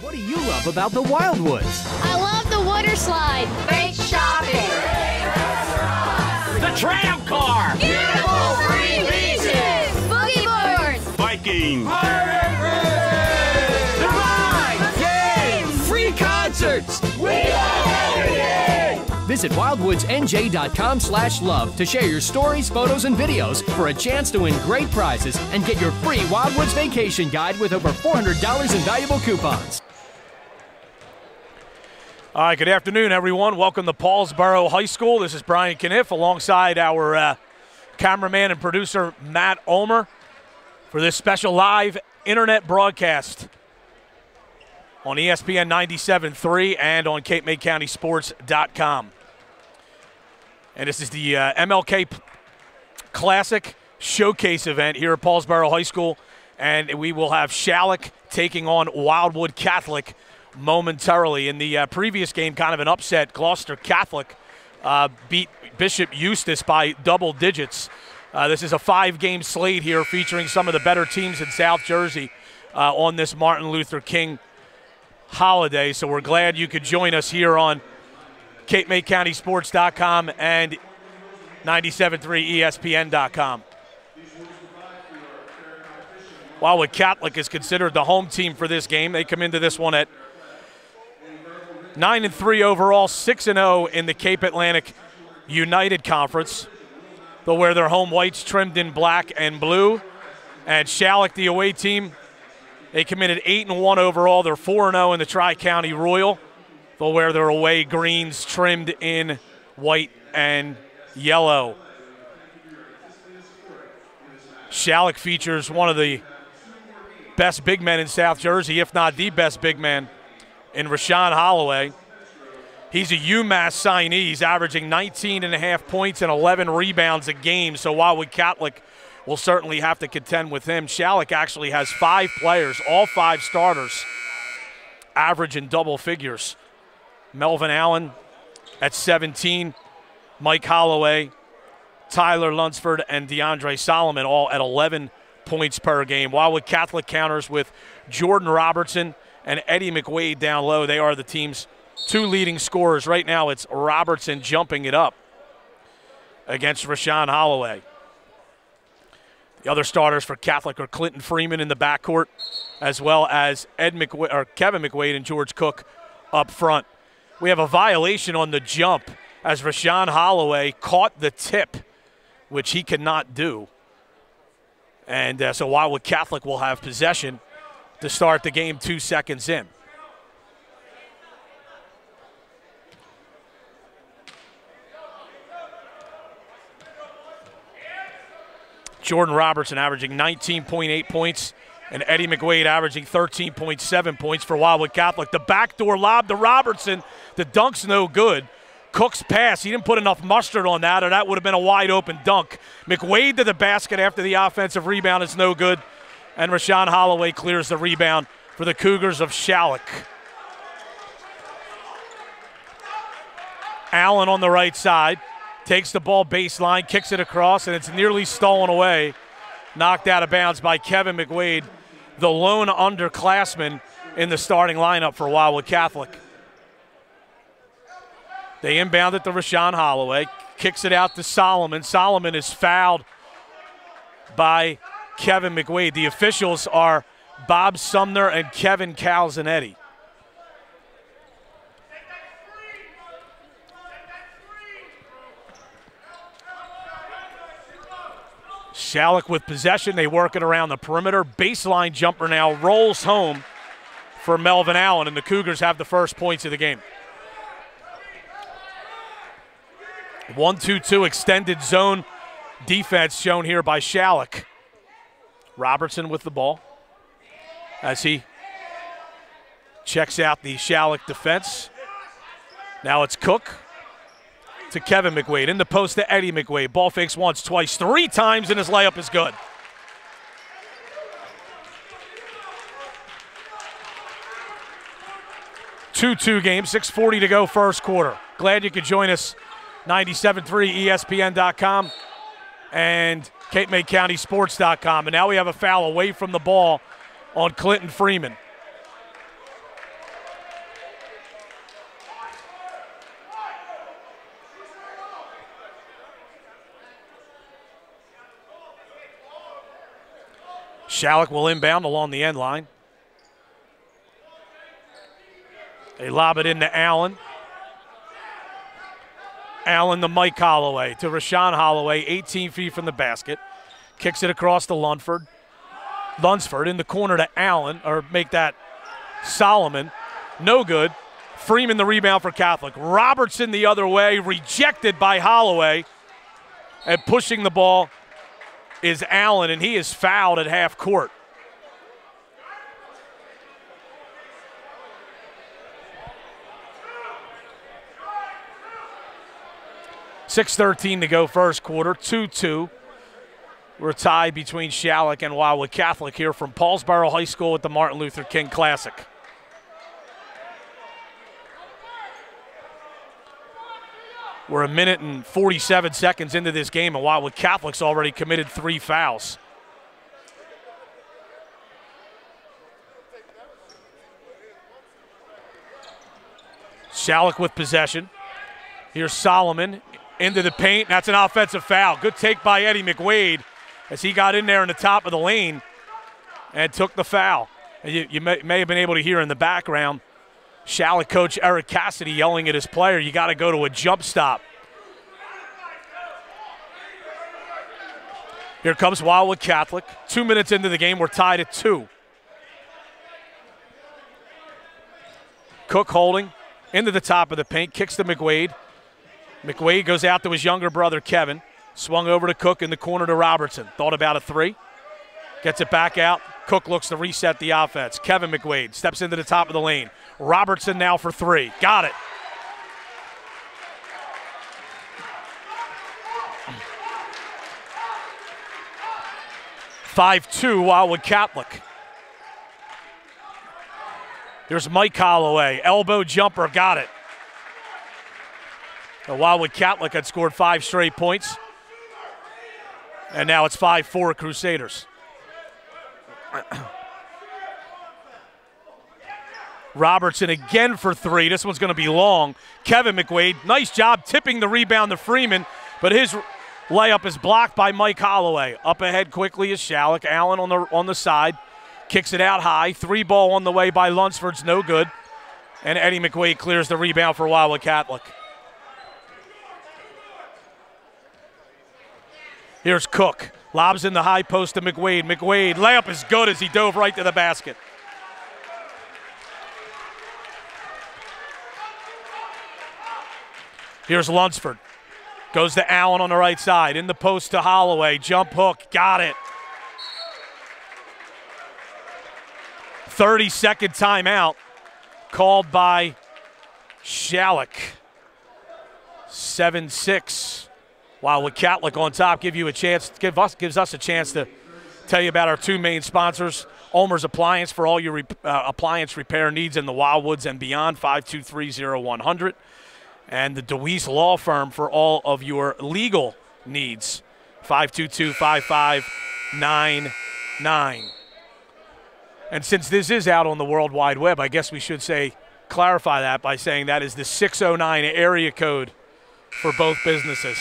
What do you love about the Wildwoods? I love the water slide. Great shopping. The tram car. Beautiful free beaches. Boogie boards. Viking. The rides. Games! Free concerts! We love everything. Visit wildwoodsnj.com/love to share your stories, photos, and videos for a chance to win great prizes and get your free Wildwoods vacation guide with over $400 in valuable coupons. All right, good afternoon, everyone. Welcome to Paulsboro High School. This is Brian Kniff alongside our cameraman and producer, Matt Ulmer, for this special live internet broadcast on ESPN 97.3 and on CapeMadeCountySports.com. And this is the MLK Classic Showcase event here at Paulsboro High School, and we will have Schalick taking on Wildwood Catholic momentarily. In the previous game, kind of an upset, Gloucester Catholic beat Bishop Eustis by double digits. This is a 5-game slate here featuring some of the better teams in South Jersey on this Martin Luther King holiday. So we're glad you could join us here on CapeMadeCountySports.com and 97.3 ESPN.com. Wildwood Catholic is considered the home team for this game. They come into this one at 9-3 overall, 6-0 in the Cape Atlantic United Conference. They'll wear their home whites trimmed in black and blue. And Schalick, the away team, they committed 8-1 overall. They're 4-0 in the Tri-County Royal. They'll wear their away greens trimmed in white and yellow. Schalick features one of the best big men in South Jersey, if not the best big man, in Rashawn Holloway. He's a UMass signee. He's averaging 19.5 points and 11 rebounds a game, so Wildwood Catholic will certainly have to contend with him. Schalick actually has 5 players, all 5 starters, average in double figures. Melvin Allen at 17, Mike Holloway, Tyler Lunsford, and DeAndre Solomon all at 11 points per game. Wildwood Catholic counters with Jordan Robertson and Eddie McWade down low. They are the team's 2 leading scorers. Right now it's Robertson jumping it up against Rashawn Holloway. The other starters for Catholic are Clinton Freeman in the backcourt, as well as Kevin McWade and George Cook up front. We have a violation on the jump as Rashawn Holloway caught the tip, which he cannot do. And so Wildwood Catholic will have possession to start the game 2 seconds in. Jordan Robertson averaging 19.8 points, and Eddie McWade averaging 13.7 points for Wildwood Catholic. The backdoor lob to Robertson. The dunk's no good. Cook's pass, he didn't put enough mustard on that, or that would have been a wide-open dunk. McWade to the basket after the offensive rebound is no good, and Rashawn Holloway clears the rebound for the Cougars of Schalick. Allen on the right side. Takes the ball baseline, kicks it across, and it's nearly stolen away. Knocked out of bounds by Kevin McWade, the lone underclassman in the starting lineup for Wildwood Catholic. They inbound it to Rashawn Holloway, kicks it out to Solomon. Solomon is fouled by Kevin McWade. The officials are Bob Sumner and Kevin Calzanetti. Schalick with possession. They work it around the perimeter. Baseline jumper now rolls home for Melvin Allen, and the Cougars have the first points of the game. 1-2-2 extended zone defense shown here by Schalick. Robertson with the ball as he checks out the Schalick defense. Now it's Cook to Kevin McWade. In the post to Eddie McWade. Ball fakes once, twice, 3 times, and his layup is good. Two game, 6:40 to go first quarter. Glad you could join us. 97.3 ESPN.com and CapeMadeCountySports.com. And now we have a foul away from the ball on Clinton Freeman. Schalick will inbound along the end line. They lob it into Allen. Allen to Mike Holloway, to Rashawn Holloway, 18 feet from the basket. Kicks it across to Lunsford. Lunsford in the corner to Allen, or make that Solomon. No good. Freeman the rebound for Catholic. Robertson the other way, rejected by Holloway. And pushing the ball is Allen, and he is fouled at half court. .6:13 to go first quarter, 2-2. We're tied between Schalick and Wildwood Catholic here from Paulsboro High School at the Martin Luther King Classic. We're a minute and 47 seconds into this game, and Wildwood Catholic's already committed 3 fouls. Schalick with possession. Here's Solomon into the paint. That's an offensive foul. Good take by Eddie McWade as he got in there in the top of the lane and took the foul. And you may have been able to hear in the background Schalick coach Eric Cassidy yelling at his player, you got to go to a jump stop. Here comes Wildwood Catholic. 2 minutes into the game, we're tied at 2. Cook holding into the top of the paint, kicks to McWade. McWade goes out to his younger brother, Kevin. Swung over to Cook in the corner to Robertson. Thought about a 3. Gets it back out. Cook looks to reset the offense. Kevin McWade steps into the top of the lane. Robertson now for 3. Got it. .52 Wildwood Catholic. Here's Mike Holloway. Elbow jumper, got it. The Wildwood Catholic had scored 5 straight points. And now it's 5-4 Crusaders. Robertson again for 3. This one's going to be long. Kevin McWade, nice job tipping the rebound to Freeman, but his layup is blocked by Mike Holloway. Up ahead quickly is Schalick. Allen on the side. Kicks it out high. 3 ball on the way by Lunsford's no good. And Eddie McWade clears the rebound for Wildwood Catholic. Here's Cook. Lobs in the high post to McWade. McWade, layup is good as he dove right to the basket. Here's Lunsford. Goes to Allen on the right side. In the post to Holloway. Jump hook. Got it. 30-second timeout called by Schalick. 7-6. Wildwood Catholic on top. Gives us a chance to tell you about our 2 main sponsors. Ulmer's Appliance for all your appliance repair needs in the Wildwoods and beyond. 523-0100. And the DeWeese Law Firm for all of your legal needs. 522-5599. And since this is out on the World Wide Web, I guess we should clarify that by saying that is the 609 area code for both businesses.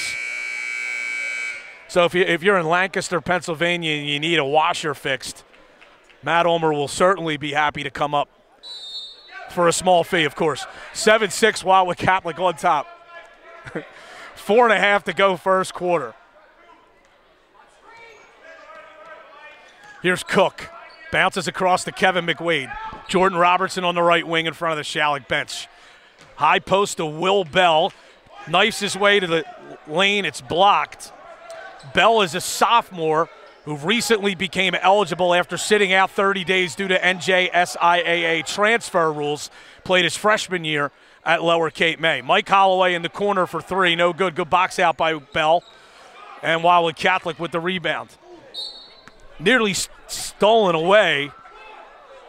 So if you're in Lancaster, Pennsylvania, and you need a washer fixed, Matt Ulmer will certainly be happy to come up for a small fee, of course. 7-6 Wildwood Catholic on top. 4.5 to go first quarter. Here's Cook. Bounces across to Kevin McWade. Jordan Robertson on the right wing in front of the Schalick bench. High post to Will Bell. Knifes his way to the lane. It's blocked. Bell is a sophomore who recently became eligible after sitting out 30 days due to NJSIAA transfer rules. Played his freshman year at Lower Cape May. Mike Holloway in the corner for 3. No good. Good box out by Bell. And Wildwood Catholic with the rebound. Nearly stolen away.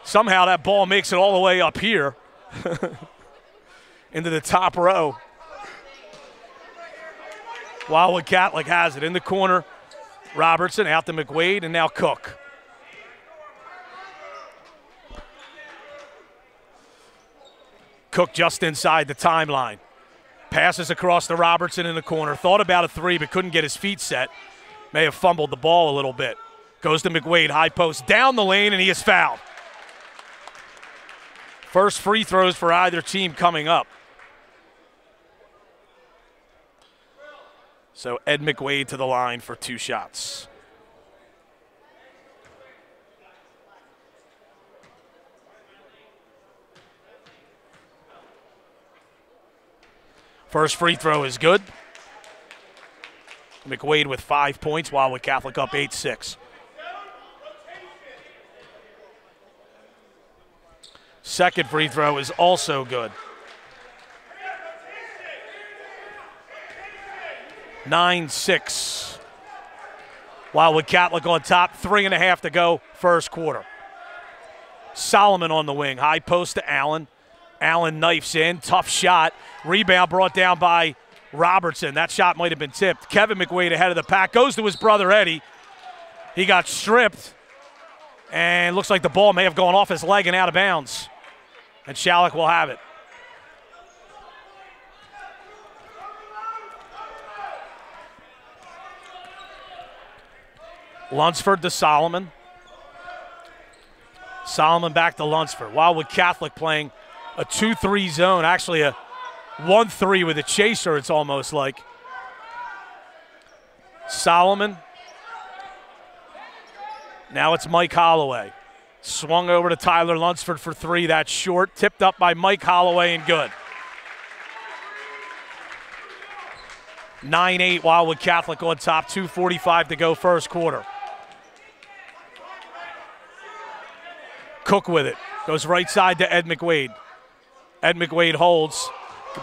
Somehow that ball makes it all the way up here into the top row. Wildwood Catholic has it in the corner. Robertson out to McWade, and now Cook. Cook just inside the timeline. Passes across to Robertson in the corner. Thought about a 3, but couldn't get his feet set. May have fumbled the ball a little bit. Goes to McWade, high post, down the lane, and he is fouled. First free throws for either team coming up. So Ed McWade to the line for 2 shots. First free throw is good. McWade with 5 points, Wildwood Catholic up 8-6. Second free throw is also good. 9-6. Wildwood Catholic on top, 3.5 to go, first quarter. Solomon on the wing, high post to Allen. Allen knifes in, tough shot. Rebound brought down by Robertson. That shot might have been tipped. Kevin McWade ahead of the pack, goes to his brother Eddie. He got stripped, and looks like the ball may have gone off his leg and out of bounds. And Schalick will have it. Lunsford to Solomon. Solomon back to Lunsford. Wildwood Catholic playing a 2-3 zone, actually a 1-3 with a chaser, it's almost like. Solomon. Now it's Mike Holloway. Swung over to Tyler Lunsford for 3. That's short. Tipped up by Mike Holloway and good. 9-8 Wildwood Catholic on top. 2:45 to go first quarter. Cook with it. Goes right side to Ed McWade. Ed McWade holds.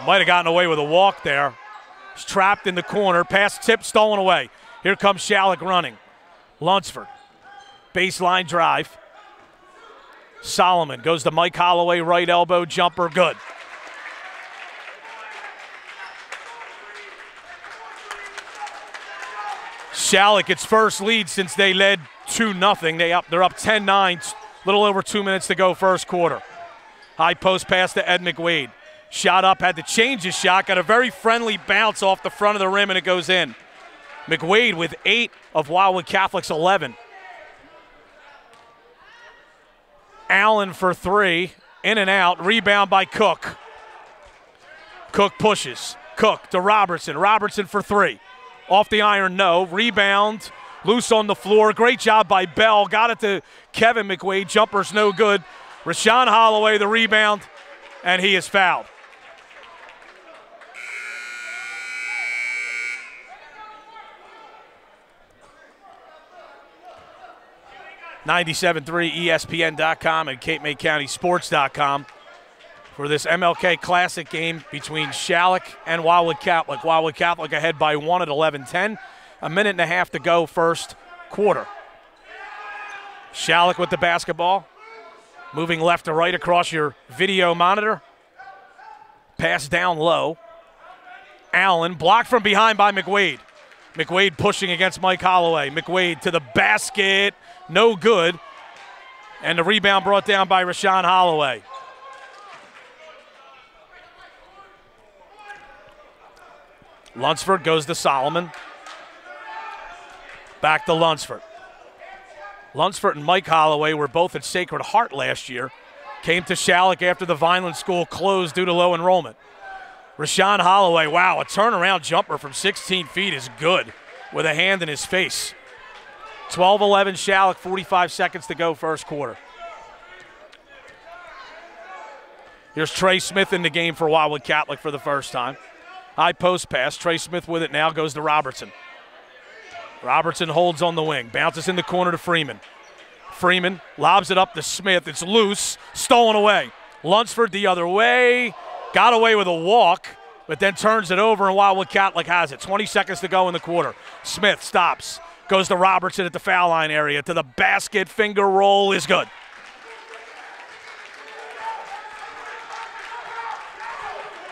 Might have gotten away with a walk there. He's trapped in the corner. Pass tipped, stolen away. Here comes Schalick running. Lunsford. Baseline drive. Solomon goes to Mike Holloway, right elbow jumper, good. Schalick its first lead since they led 2-0. They're up 10-9, little over 2 minutes to go first quarter. High post pass to Ed McWade. Shot up, had to change his shot, got a very friendly bounce off the front of the rim and it goes in. McWade with 8 of Wildwood Catholic's 11. Allen for 3, in and out, rebound by Cook. Cook pushes. Cook to Robertson. Robertson for 3. Off the iron, no. Rebound, loose on the floor. Great job by Bell. Got it to Kevin McWade. Jumper's no good. Rashawn Holloway the rebound, and he is fouled. .97.3 ESPN.com and Cape May County Sports.com for this MLK Classic game between Schalick and Wildwood Catholic. Wildwood Catholic ahead by 1 at 11:10. A minute and a half to go first quarter. Schalick with the basketball. Moving left to right across your video monitor. Pass down low. Allen blocked from behind by McWade. McWade pushing against Mike Holloway. McWade to the basket. No good. And the rebound brought down by Rashawn Holloway. Lunsford goes to Solomon. Back to Lunsford. Lunsford and Mike Holloway were both at Sacred Heart last year. Came to Schalick after the Vineland School closed due to low enrollment. Rashawn Holloway, wow, a turnaround jumper from 16 feet is good with a hand in his face. 12-11 Schalick, 45 seconds to go first quarter. Here's Trey Smith in the game for Wildwood Catholic for the first time. High post pass. Trey Smith with it now goes to Robertson. Robertson holds on the wing. Bounces in the corner to Freeman. Freeman lobs it up to Smith. It's loose. Stolen away. Lunsford the other way. Got away with a walk, but then turns it over and Wildwood Catholic has it. 20 seconds to go in the quarter. Smith stops. Goes to Robertson at the foul line area. To the basket. Finger roll is good.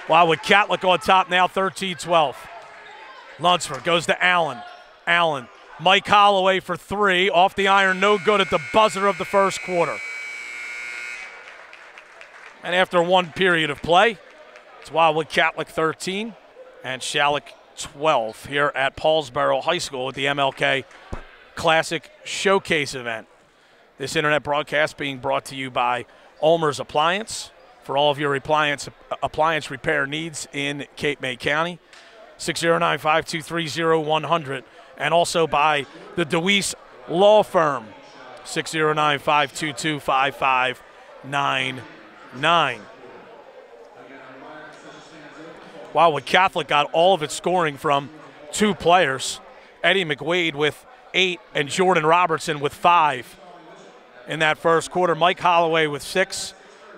Wildwood Catholic on top now, 13-12. Lunsford goes to Allen. Allen. Mike Holloway for 3. Off the iron, no good at the buzzer of the first quarter. And after one period of play, it's Wildwood Catholic 13 and Schalick 12 here at Paulsboro High School at the MLK Classic Showcase event. This internet broadcast being brought to you by Ulmer's Appliance for all of your appliance repair needs in Cape May County. 609-523-0100. And also by the DeWeese Law Firm. 609-522-5599. Wildwood Catholic got all of its scoring from 2 players. Eddie McWade with 8 and Jordan Robertson with 5 in that first quarter. Mike Holloway with 6,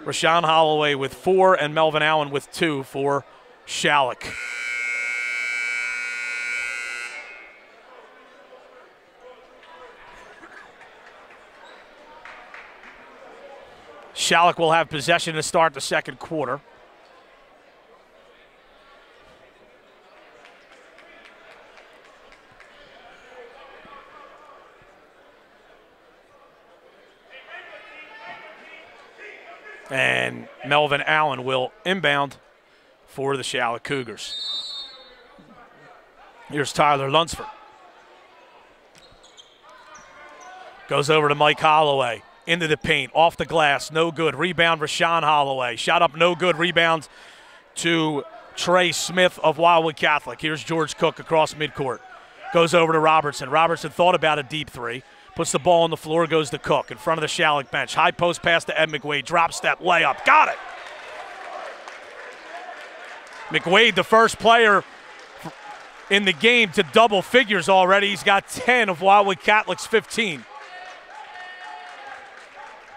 Rashawn Holloway with 4, and Melvin Allen with 2 for Schalick. Schalick will have possession to start the second quarter. And Melvin Allen will inbound for the Schalick Cougars. Here's Tyler Lunsford. Goes over to Mike Holloway. Into the paint, off the glass, no good. Rebound, Rashawn Holloway. Shot up, no good. Rebound to Trey Smith of Wildwood Catholic. Here's George Cook across midcourt. Goes over to Robertson. Robertson thought about a deep 3. Puts the ball on the floor, goes to Cook in front of the Schalick bench. High post pass to Ed McWade. Drop step, layup. Got it. McWade, the first player in the game to double figures already. He's got 10 of Wildwood Catholic's 15.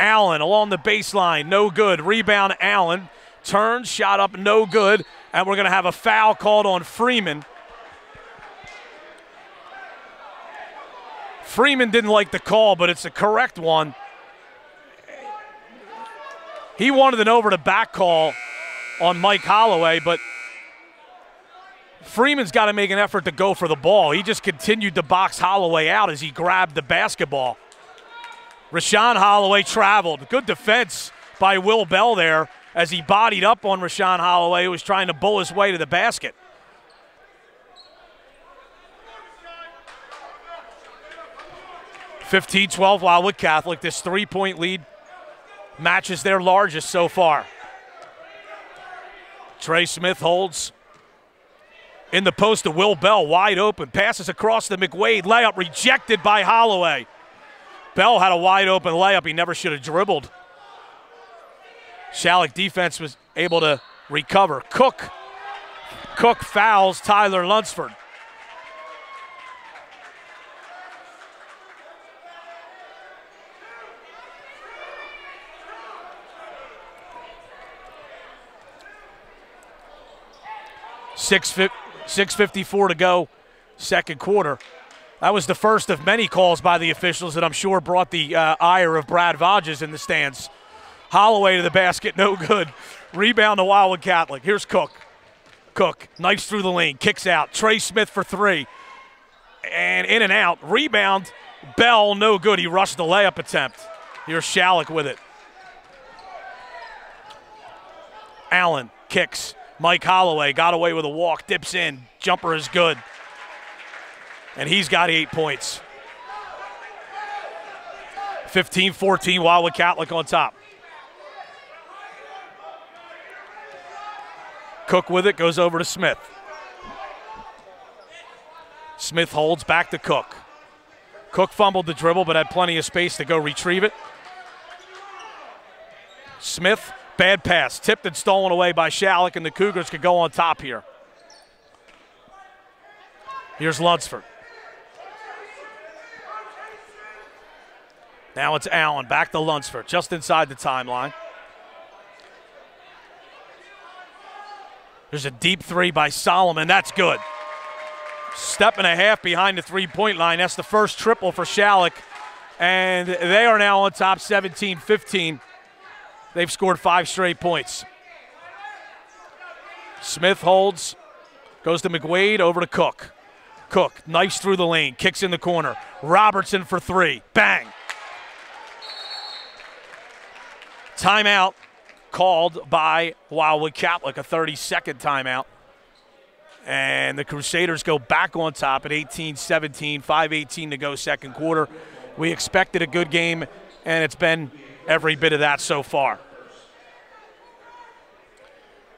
Allen along the baseline, no good. Rebound, Allen. Turns, shot up, no good. And we're going to have a foul called on Freeman. Freeman didn't like the call, but it's a correct one. He wanted an over-the-back call on Mike Holloway, but Freeman's got to make an effort to go for the ball. He just continued to box Holloway out as he grabbed the basketball. Rashawn Holloway traveled. Good defense by Will Bell there as he bodied up on Rashawn Holloway, who was trying to bull his way to the basket. (15-12) Wildwood Catholic. This 3-point lead matches their largest so far. Trey Smith holds in the post to Will Bell, wide open. Passes across to McWade. Layup rejected by Holloway. Bell had a wide open layup. He never should have dribbled. Schalick defense was able to recover. Cook fouls Tyler Lunsford. .654 to go, second quarter. That was the first of many calls by the officials that I'm sure brought the ire of Brad Vodges in the stands. Holloway to the basket, no good. Rebound to Wildwood Catholic. Here's Cook. Cook, nice through the lane, kicks out. Trey Smith for 3. And in and out. Rebound, Bell, no good. He rushed the layup attempt. Here's Schalick with it. Allen kicks. Mike Holloway got away with a walk, dips in. Jumper is good. And he's got 8 points. 15-14, Wildwood Catholic on top. Cook with it, goes over to Smith. Smith holds back to Cook. Cook fumbled the dribble, but had plenty of space to go retrieve it. Smith, bad pass, tipped and stolen away by Schalick, and the Cougars could go on top here. Here's Lunsford. Now it's Allen, back to Lunsford, just inside the timeline. There's a deep 3 by Solomon, that's good. Step and a half behind the three-point line. That's the first triple for Schalick, and they are now on top 17-15. They've scored 5 straight points. Smith holds, goes to McWade, over to Cook. Cook, nice through the lane, kicks in the corner. Robertson for 3, bang. Timeout called by Wildwood Catholic, a 30-second timeout. And the Crusaders go back on top at 18-17, 5:18 to go second quarter. We expected a good game, and it's been every bit of that so far.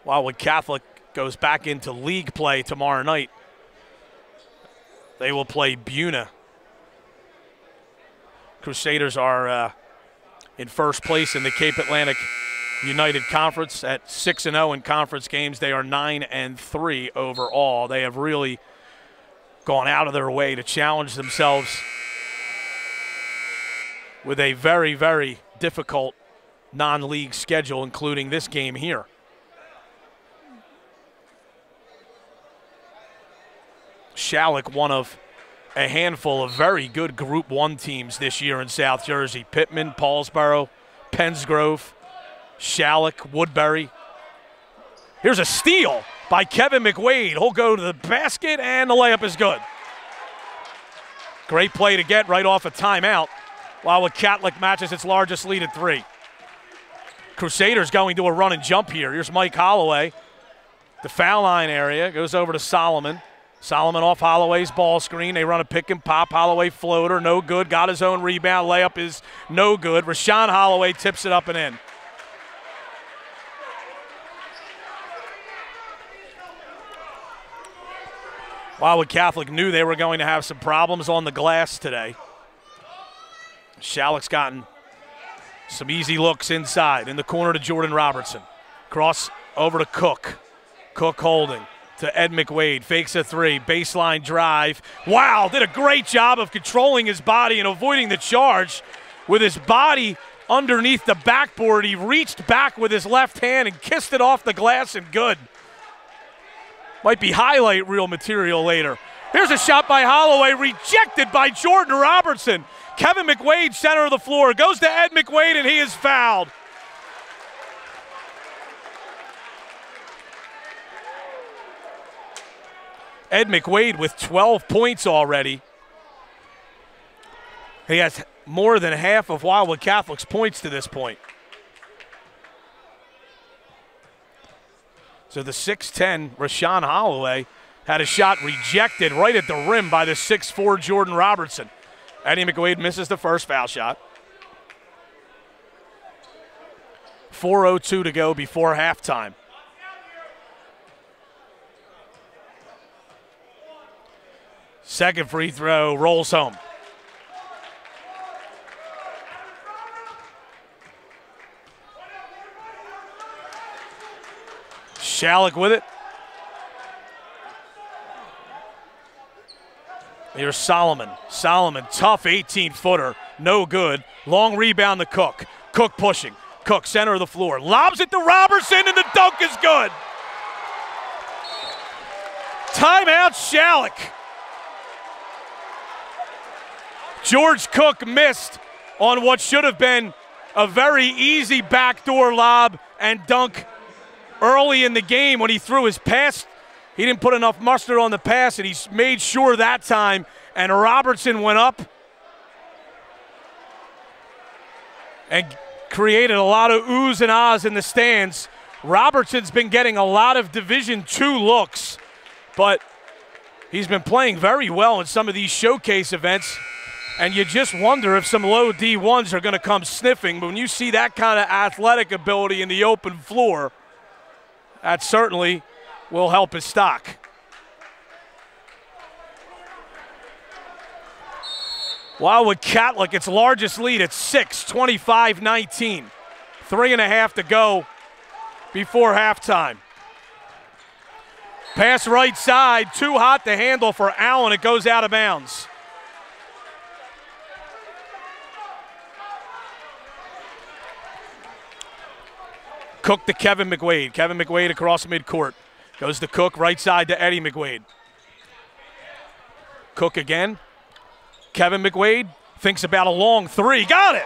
Wildwood Catholic goes back into league play tomorrow night. They will play Buna. Crusaders are in first place in the Cape Atlantic United Conference at 6-0 in conference games. They are 9-3 overall. They have really gone out of their way to challenge themselves with a very, very difficult non-league schedule, including this game here. Schalick, one of a handful of very good Group 1 teams this year in South Jersey. Pittman, Paulsboro, Pennsgrove, Schalick, Woodbury. Here's a steal by Kevin McWade. He'll go to the basket, and the layup is good. Great play to get right off a timeout. Wildwood Catholic matches its largest lead at 3. Crusaders going to a run and jump here. Here's Mike Holloway. The foul line area goes over to Solomon. Solomon off Holloway's ball screen. They run a pick and pop. Holloway floater, no good. Got his own rebound. Layup is no good. Rashawn Holloway tips it up and in. Wildwood Catholic knew they were going to have some problems on the glass today. Schalick's gotten some easy looks inside. In the corner to Jordan Robertson. Cross over to Cook. Cook holding to Ed McWade. Fakes a 3. Baseline drive. Wow, did a great job of controlling his body and avoiding the charge. With his body underneath the backboard, he reached back with his left hand and kissed it off the glass, and good. Might be highlight reel material later. Here's a shot by Holloway, rejected by Jordan Robertson. Kevin McWade, center of the floor, goes to Ed McWade, and he is fouled. Ed McWade with 12 points already. He has more than half of Wildwood Catholic's points to this point. So the 6'10", Rashawn Holloway, had a shot rejected right at the rim by the 6'4", Jordan Robertson. Eddie McWade misses the first foul shot. 4:02 to go before halftime. Second free throw rolls home. Schalick with it. Here's Solomon. Solomon, tough 18-footer, no good. Long rebound to Cook. Cook pushing. Cook, center of the floor. Lobs it to Robertson, and the dunk is good. Timeout, Schalick. George Cook missed on what should have been a very easy backdoor lob and dunk early in the game when he threw his pass. He didn't put enough mustard on the pass, and he made sure that time, and Robertson went up and created a lot of oohs and ahs in the stands. Robertson's been getting a lot of Division II looks, but he's been playing very well in some of these showcase events, and you just wonder if some low D1s are going to come sniffing. But when you see that kind of athletic ability in the open floor, that certainly will help his stock. Wildwood Catholic, its largest lead at 6, 25-19. 3.5 to go before halftime. Pass right side, too hot to handle for Allen. It goes out of bounds. Cook to Kevin McWade. Kevin McWade across midcourt. Goes to Cook, right side to Eddie McWade. Cook again. Kevin McWade thinks about a long three. Got it!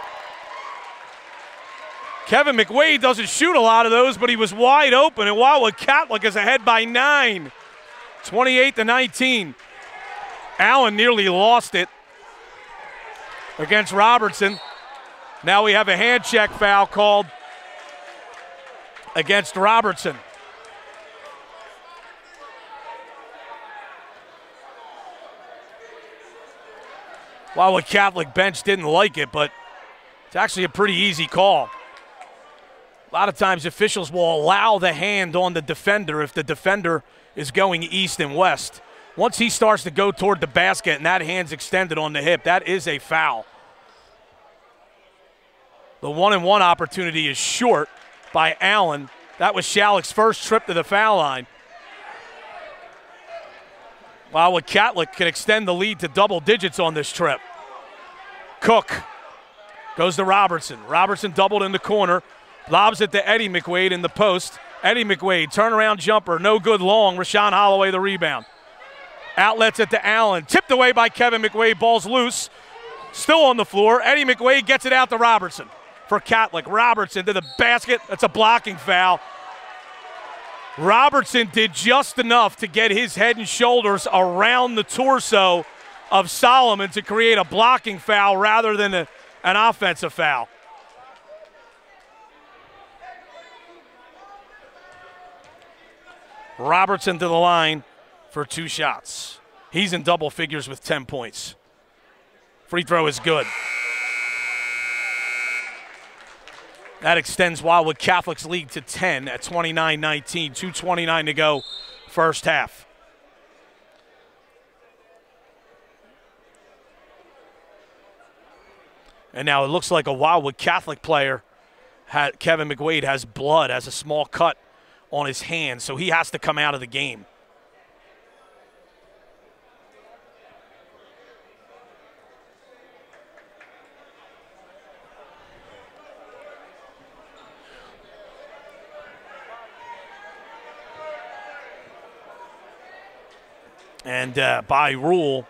Kevin McWade doesn't shoot a lot of those, but he was wide open, and Wildwood Catholic is ahead by 9. 28-19. Allen nearly lost it against Robertson. Now we have a hand check foul called against Robertson. Wildwood Catholic bench didn't like it, but it's actually a pretty easy call. A lot of times officials will allow the hand on the defender if the defender is going east and west. Once he starts to go toward the basket and that hand's extended on the hip, that is a foul. The 1-and-1 opportunity is short by Allen. That was Schalick's first trip to the foul line. Wildwood Catholic can extend the lead to double digits on this trip. Cook goes to Robertson. Robertson doubled in the corner. Lobs it to Eddie McWade in the post. Eddie McWade, turnaround jumper, no good long. Rashawn Holloway the rebound. Outlets it to Allen. Tipped away by Kevin McWade. Ball's loose. Still on the floor. Eddie McWade gets it out to Robertson for Catholic. Robertson to the basket. That's a blocking foul. Robertson did just enough to get his head and shoulders around the torso of Solomon to create a blocking foul rather than an offensive foul. Robertson to the line for 2 shots. He's in double figures with 10 points. Free throw is good. That extends Wildwood Catholic's lead to 10 at 29-19. 2:29 to go, first half. And now it looks like a Wildwood Catholic player, Kevin McWade, has blood, has a small cut on his hand, so he has to come out of the game. And by rule,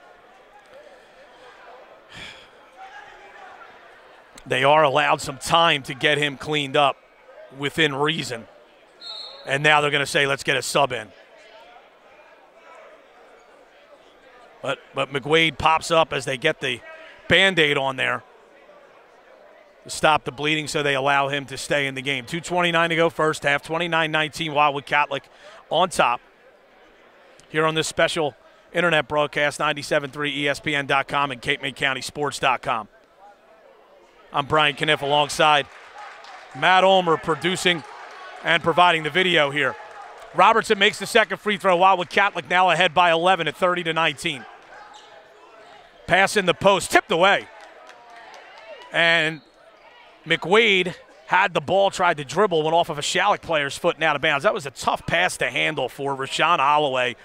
they are allowed some time to get him cleaned up within reason. And now they're going to say, let's get a sub in. But McWade pops up as they get the Band-Aid on there to stop the bleeding, so they allow him to stay in the game. 2:29 to go, first half. 29-19, Wildwood Catholic on top. Here on this special internet broadcast, 97.3 ESPN.com and Cape May County Sports.com. I'm Brian Kniff alongside Matt Ulmer producing and providing the video here. Robertson makes the second free throw. Wildwood Catholic now ahead by 11 at 30-19. Pass in the post, tipped away. And McWade had the ball, tried to dribble, went off of a Schalick player's foot and out of bounds. That was a tough pass to handle for Rashawn Holloway,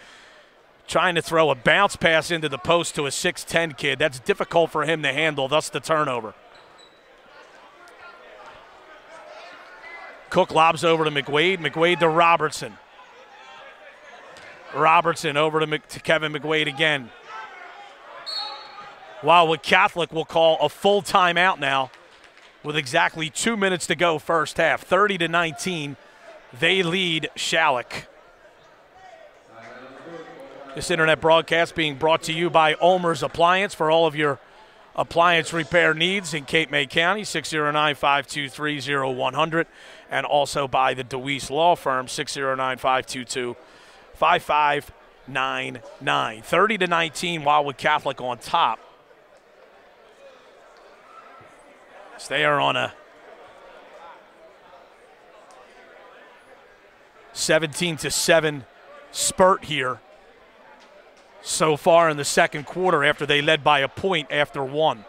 trying to throw a bounce pass into the post to a 6'10 kid. That's difficult for him to handle, thus the turnover. Cook lobs over to McWade. McWade to Robertson. Robertson over to Kevin McWade again. Wildwood Catholic will call a full timeout now with exactly 2 minutes to go first half. 30-19, they lead Schalick. This internet broadcast being brought to you by Ulmer's Appliance for all of your appliance repair needs in Cape May County, 609-523-0100, and also by the DeWeese Law Firm, 609-522-5599. 30-19, Wildwood Catholic on top. So they are on a 17-7 spurt here so far in the second quarter after they led by a point after one.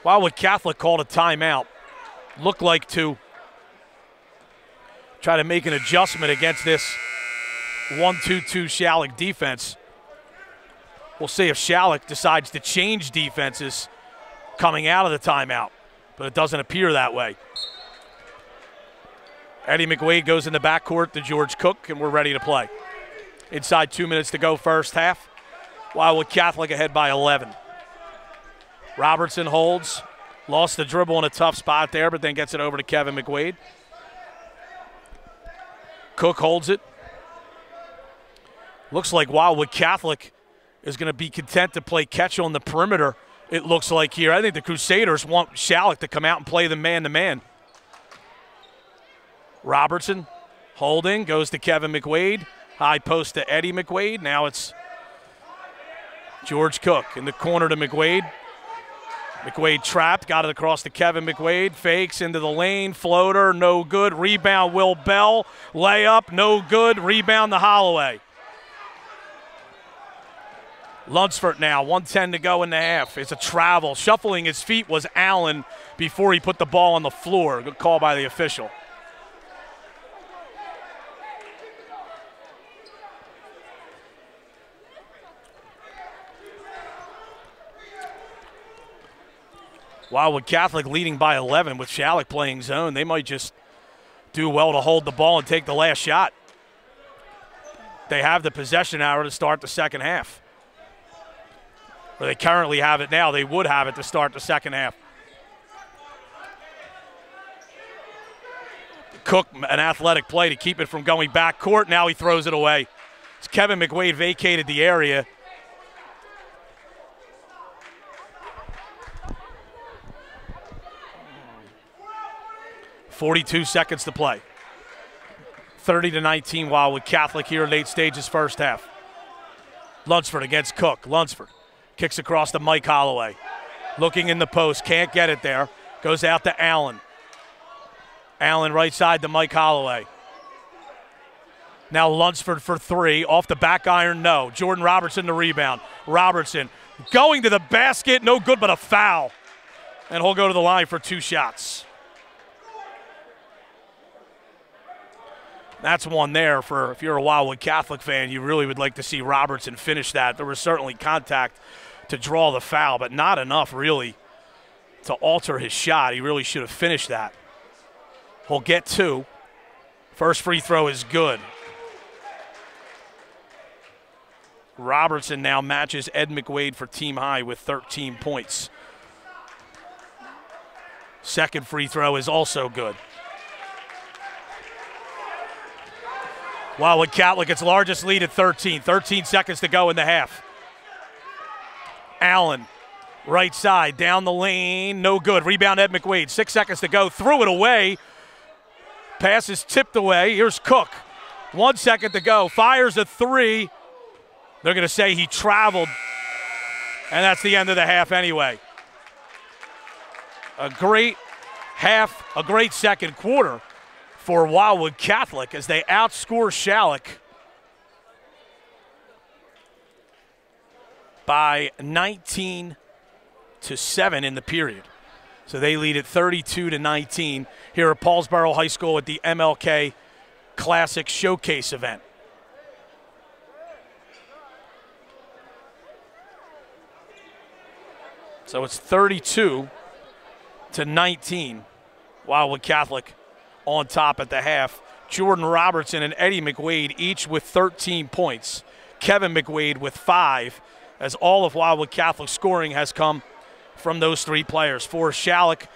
Wildwood Catholic called a timeout. Looked like to try to make an adjustment against this 1-2-2 Schalick defense. We'll see if Schalick decides to change defenses coming out of the timeout, but it doesn't appear that way. Eddie McWade goes in the backcourt to George Cook, and we're ready to play. Inside 2 minutes to go first half. Wildwood Catholic ahead by 11. Robertson holds. Lost the dribble in a tough spot there, but then gets it over to Kevin McWade. Cook holds it. Looks like Wildwood Catholic is going to be content to play catch on the perimeter, it looks like here. I think the Crusaders want Schalick to come out and play the man-to-man. Robertson holding, goes to Kevin McWade. High post to Eddie McWade. Now it's George Cook in the corner to McWade. McWade trapped, got it across to Kevin McWade. Fakes into the lane, floater, no good. Rebound, Will Bell. Layup, no good. Rebound to Holloway. Lunsford now, 1:10 to go in the half. It's a travel. Shuffling his feet was Allen before he put the ball on the floor. Good call by the official. Wildwood Catholic leading by 11 with Schalick playing zone. They might just do well to hold the ball and take the last shot. They have the possession hour to start the second half. Or they currently have it now. They would have it to start the second half. Cook, an athletic play to keep it from going back court. Now he throws it away. As Kevin McWade vacated the area. 42 seconds to play. 30-19 Wildwood Catholic here in late stages first half. Lunsford against Cook. Lunsford kicks across to Mike Holloway. Looking in the post, can't get it there. Goes out to Allen. Allen right side to Mike Holloway. Now Lunsford for three. Off the back iron, no. Jordan Robertson the rebound. Robertson going to the basket, no good but a foul. And he'll go to the line for 2 shots. That's one there for, if you're a Wildwood Catholic fan, you really would like to see Robertson finish that. There was certainly contact to draw the foul, but not enough really to alter his shot. He really should have finished that. He'll get 2. First free throw is good. Robertson now matches Ed McWade for team high with 13 points. Second free throw is also good. Wildwood Catholic, its largest lead at 13. 13 seconds to go in the half. Allen, right side, down the lane, no good. Rebound Ed McWade, 6 seconds to go. Threw it away. Pass is tipped away. Here's Cook. 1 second to go. Fires a 3. They're going to say he traveled. And that's the end of the half anyway. A great half, a great second quarter for Wildwood Catholic as they outscore Schalick by 19-7 in the period. So they lead at 32-19 here at Paulsboro High School at the MLK Classic Showcase event. So it's 32-19. Wildwood Catholic on top at the half. Jordan Robertson and Eddie McWade each with 13 points. Kevin McWade with 5, as all of Wildwood Catholic scoring has come from those 3 players. For Schalick,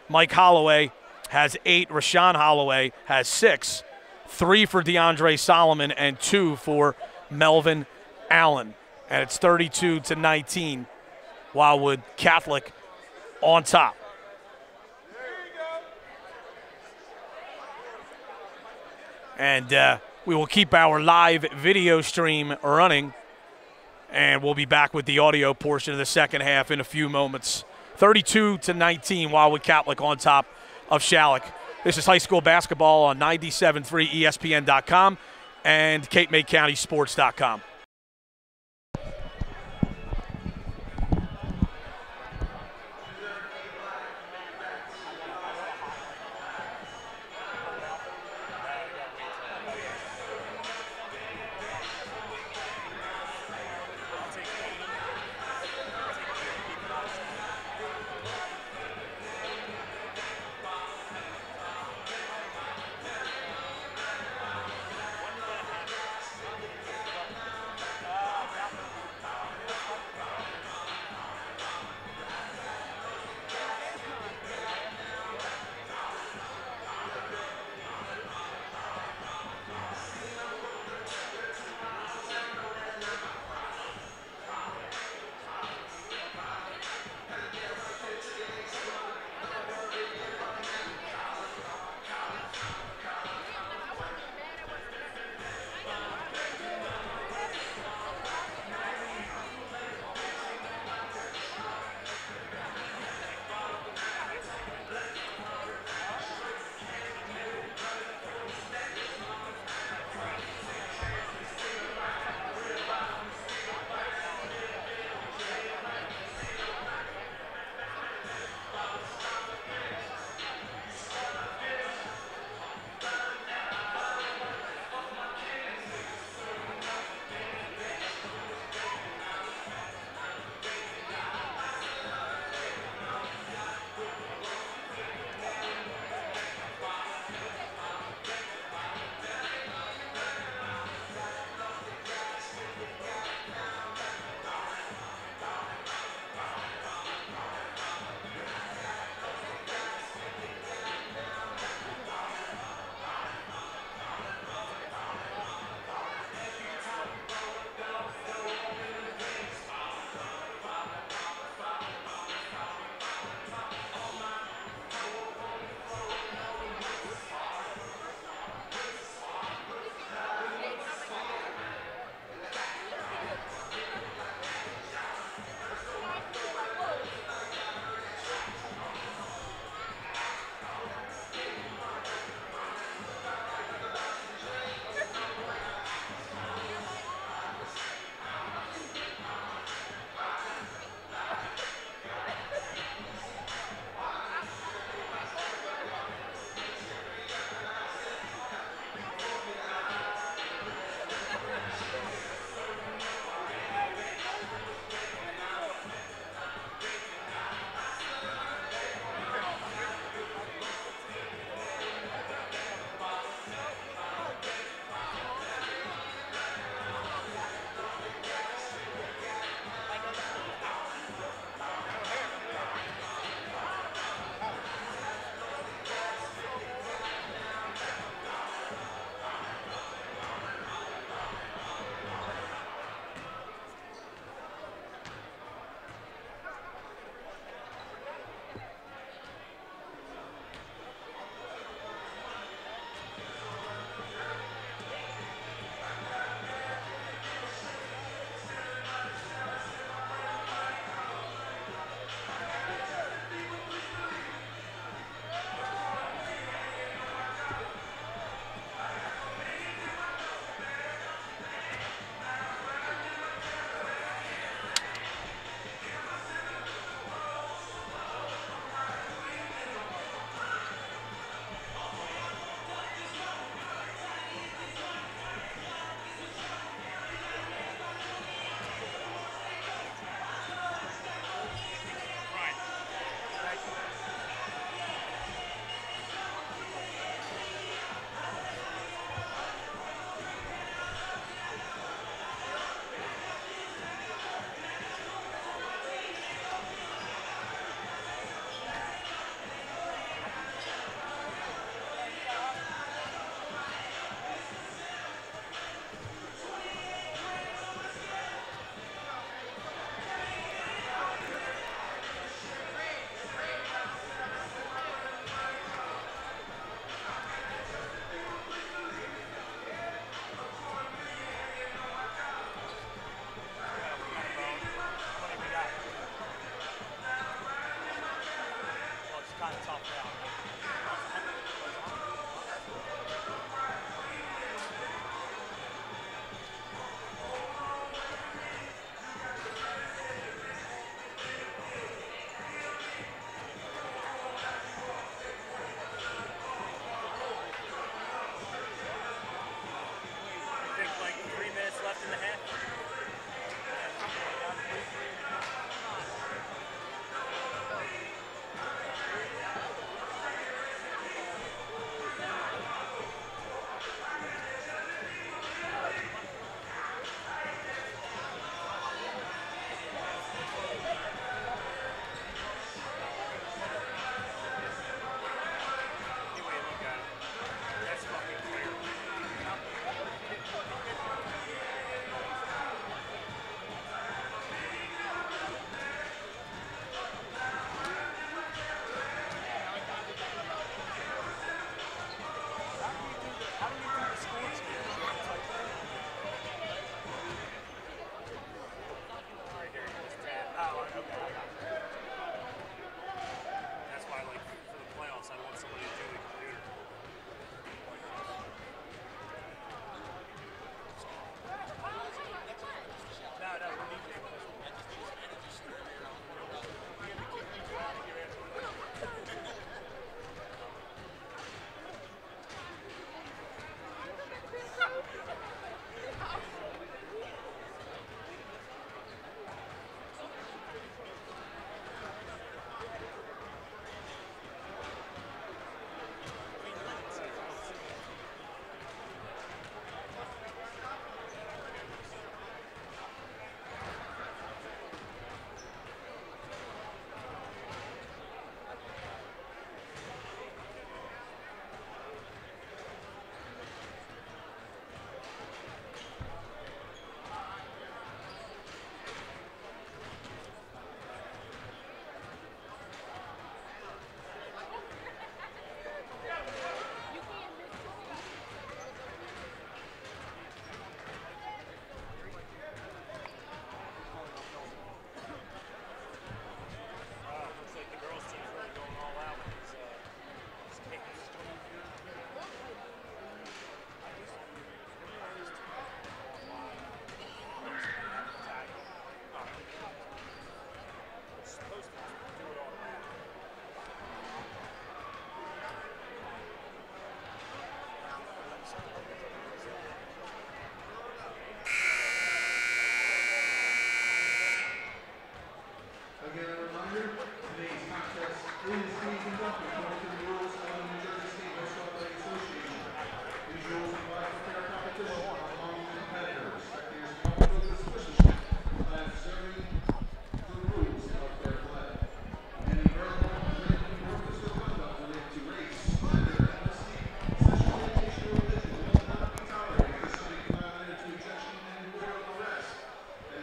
Mike Holloway has 8. Rashawn Holloway has 6. 3 for DeAndre Solomon and 2 for Melvin Allen. And it's 32-19. Wildwood Catholic on top. And we will keep our live video stream running, and we'll be back with the audio portion of the second half in a few moments. 32-19, Wildwood Catholic on top of Schalick. This is high school basketball on 97.3 ESPN.com and Cape May County Sports.com.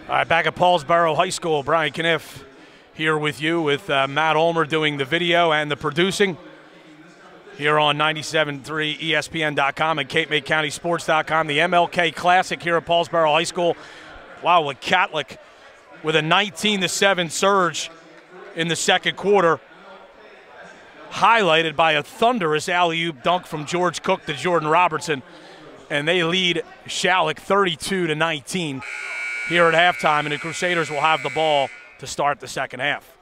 All right, back at Paulsboro High School, Brian Kniff here with you with Matt Ulmer doing the video and the producing here on 97.3 ESPN.com and Cape May County Sports.com. The MLK Classic here at Paulsboro High School. Wildwood Catholic with a 19-7 surge in the second quarter, highlighted by a thunderous alley-oop dunk from George Cook to Jordan Robertson, and they lead Schalick 32-19 here at halftime, and the Crusaders will have the ball to start the second half.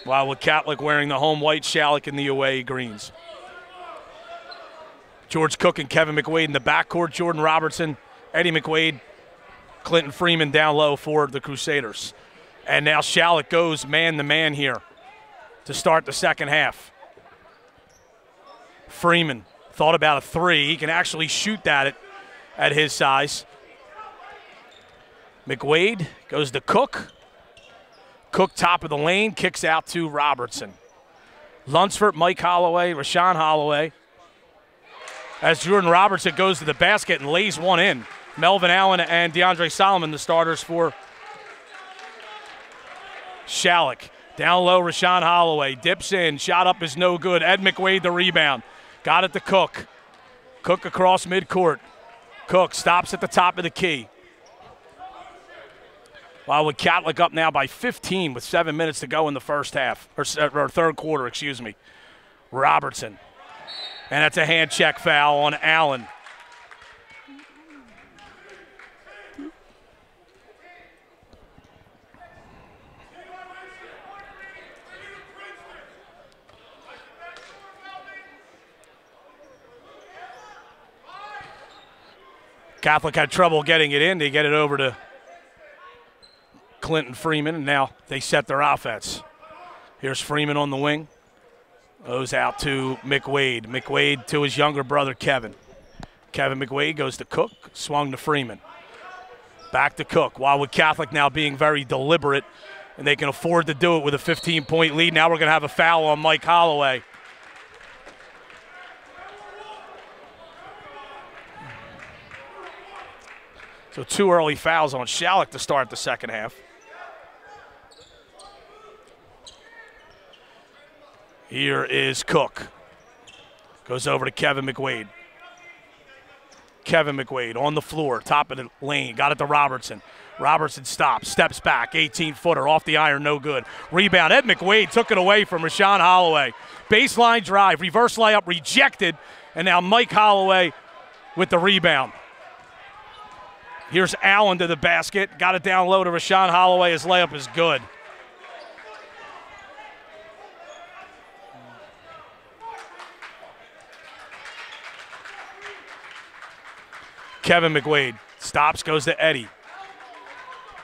Wildwood Catholic wearing the home white, Schalick in the away greens. George Cook and Kevin McWade in the backcourt, Jordan Robertson, Eddie McWade, Clinton Freeman down low for the Crusaders. And now Schalick goes man-to-man here to start the second half. Freeman thought about a three. He can actually shoot that at his size. McWade goes to Cook. Cook top of the lane, kicks out to Robertson. Lunsford, Mike Holloway, Rashawn Holloway. As Jordan Robertson goes to the basket and lays one in. Melvin Allen and DeAndre Solomon, the starters for Schalick. Down low, Rashawn Holloway dips in. Shot up is no good. Ed McWade the rebound. Got it to Cook. Cook across midcourt. Cook stops at the top of the key. Wildwood Catholic up now by 15 with 7 minutes to go in the first half, or third quarter, excuse me. Robertson. And that's a hand check foul on Allen. Catholic had trouble getting it in. They get it over to Clinton Freeman, and now they set their offense. Here's Freeman on the wing. Goes out to McWade. McWade to his younger brother, Kevin. Kevin McWade goes to Cook, swung to Freeman. Back to Cook. Wildwood Catholic now being very deliberate, and they can afford to do it with a 15-point lead. Now we're going to have a foul on Mike Holloway. So 2 early fouls on Schalick to start the second half. Here is Cook. Goes over to Kevin McWade. Kevin McWade on the floor, top of the lane. Got it to Robertson. Robertson stops, steps back, 18-footer off the iron, no good. Rebound, Ed McWade took it away from Rashawn Holloway. Baseline drive, reverse layup rejected, and now Mike Holloway with the rebound. Here's Allen to the basket. Got it down low to Rashawn Holloway. His layup is good. Kevin McWade stops, goes to Eddie.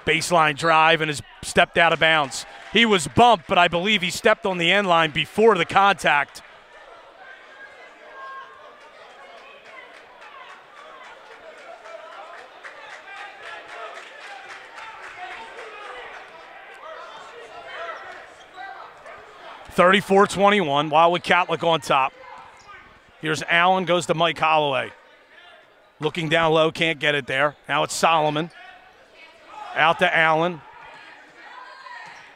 Baseline drive and is stepped out of bounds. He was bumped, but I believe he stepped on the end line before the contact. (34-21), Wildwood Catholic on top. Here's Allen, goes to Mike Holloway. Looking down low, can't get it there. Now it's Solomon. Out to Allen.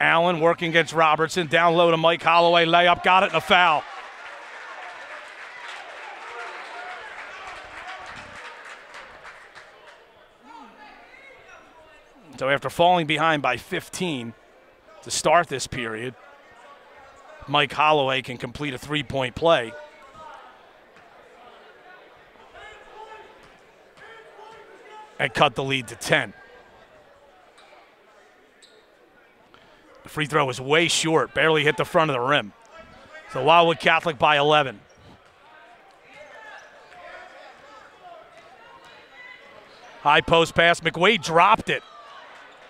Allen working against Robertson. Down low to Mike Holloway. Layup, got it, and a foul. So after falling behind by 15 to start this period, Mike Holloway can complete a three-point play. And cut the lead to 10. The free throw was way short, barely hit the front of the rim. So Wildwood Catholic by 11. High post pass, McWade dropped it.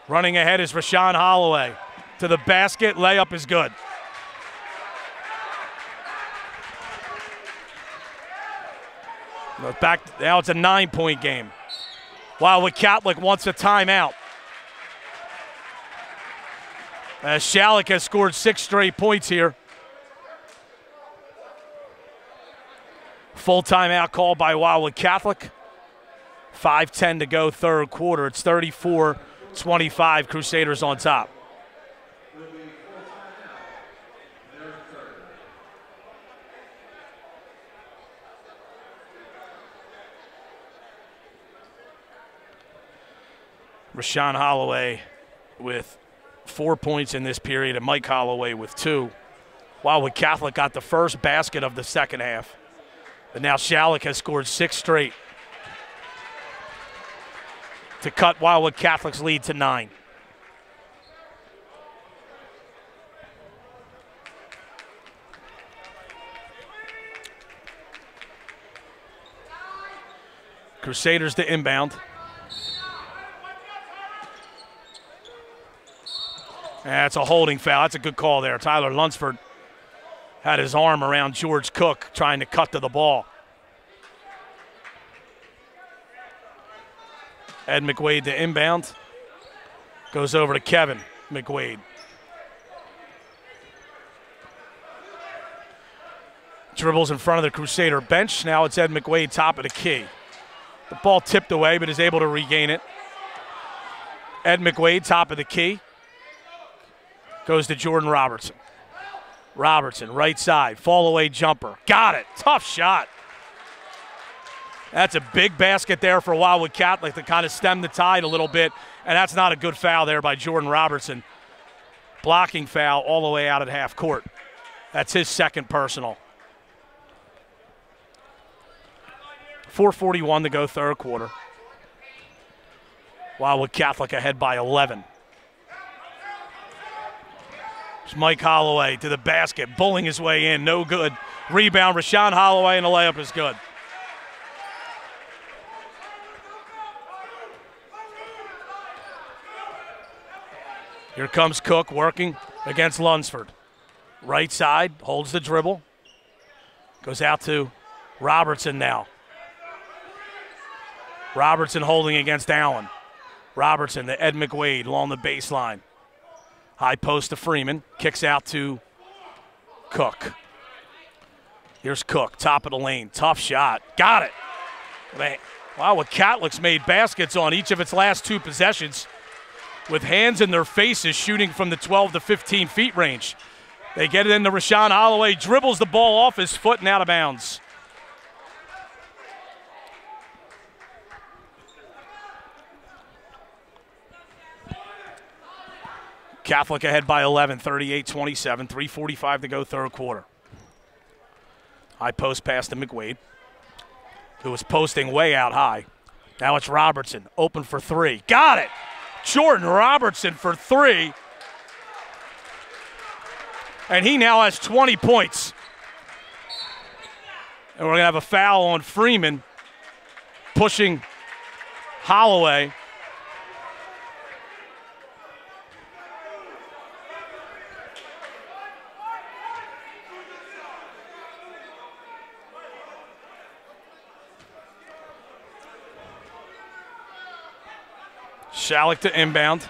Running ahead is Rashawn Holloway. To the basket, layup is good. Back, now it's a 9-point game. Wildwood Catholic wants a timeout. As Schalick has scored 6 straight points here. Full timeout called by Wildwood Catholic. 5:10 to go, third quarter. It's 34-25, Crusaders on top. Rashawn Holloway with 4 points in this period, and Mike Holloway with 2. Wildwood Catholic got the first basket of the second half. But now Schalick has scored 6 straight to cut Wildwood Catholic's lead to 9. Crusaders to inbound. That's a holding foul. That's a good call there. Tyler Lunsford had his arm around George Cook trying to cut to the ball. Ed McWade to inbound. Goes over to Kevin McWade. Dribbles in front of the Crusader bench. Now it's Ed McWade, top of the key. The ball tipped away, but is able to regain it. Ed McWade, top of the key. Goes to Jordan Robertson. Robertson, right side, fall away jumper. Got it. Tough shot. That's a big basket there for Wildwood Catholic to kind of stem the tide a little bit, and that's not a good foul there by Jordan Robertson. Blocking foul all the way out at half court. That's his second personal. 4:41 to go, third quarter. Wildwood Catholic ahead by 11. It's Mike Holloway to the basket, bowling his way in, no good. Rebound, Rashawn Holloway, and the layup is good. Here comes Cook working against Lunsford. Right side, holds the dribble. Goes out to Robertson now. Robertson holding against Allen. Robertson to Ed McWade along the baseline. High post to Freeman. Kicks out to Cook. Here's Cook, top of the lane. Tough shot. Got it. Wildwood Catholic's made baskets on each of its last 2 possessions with hands in their faces shooting from the 12 to 15 feet range. They get it into Rashawn Holloway. Dribbles the ball off his foot and out of bounds. Catholic ahead by 11, 38-27, 3:45 to go, third quarter. High post pass to McWade, who was posting way out high. Now it's Robertson, open for 3. Got it! Jordan Robertson for 3. And he now has 20 points. And we're going to have a foul on Freeman, pushing Holloway. Schalick to inbound.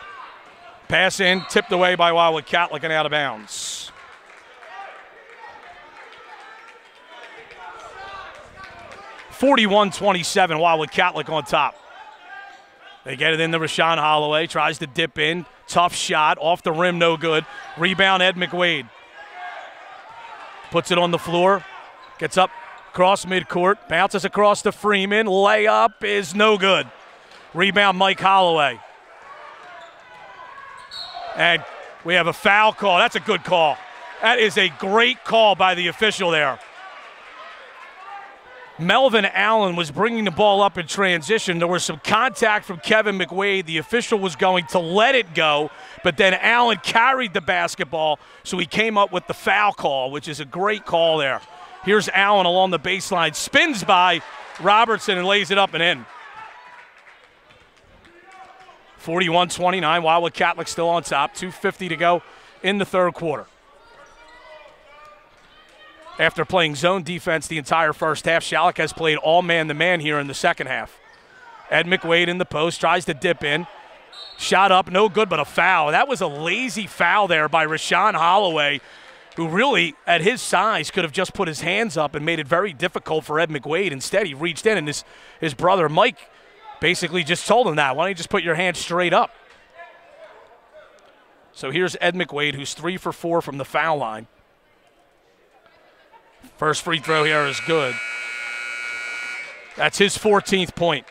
Pass in, tipped away by Wildwood Catholic and out of bounds. (41-27), Wildwood Catholic on top. They get it into Rashawn Holloway, tries to dip in. Tough shot, off the rim, no good. Rebound, Ed McWade. Puts it on the floor, gets up across midcourt, bounces across to Freeman. Layup is no good. Rebound, Mike Holloway. And we have a foul call. That's a good call. That is a great call by the official there. Melvin Allen was bringing the ball up in transition. There was some contact from Kevin McWade. The official was going to let it go, but then Allen carried the basketball, so he came up with the foul call, which is a great call there. Here's Allen along the baseline, spins by Robertson and lays it up and in. 41-29, Wildwood Catholic still on top, 2:50 to go in the third quarter. After playing zone defense the entire first half, Schalick has played all man-to-man here in the second half. Ed McWade in the post, tries to dip in. Shot up, no good, but a foul. That was a lazy foul there by Rashawn Holloway, who really, at his size, could have just put his hands up and made it very difficult for Ed McWade. Instead, he reached in, and his brother Mike basically just told him that. Why don't you just put your hand straight up? So here's Ed McWade, who's 3 for 4 from the foul line. First free throw here is good. That's his 14th point.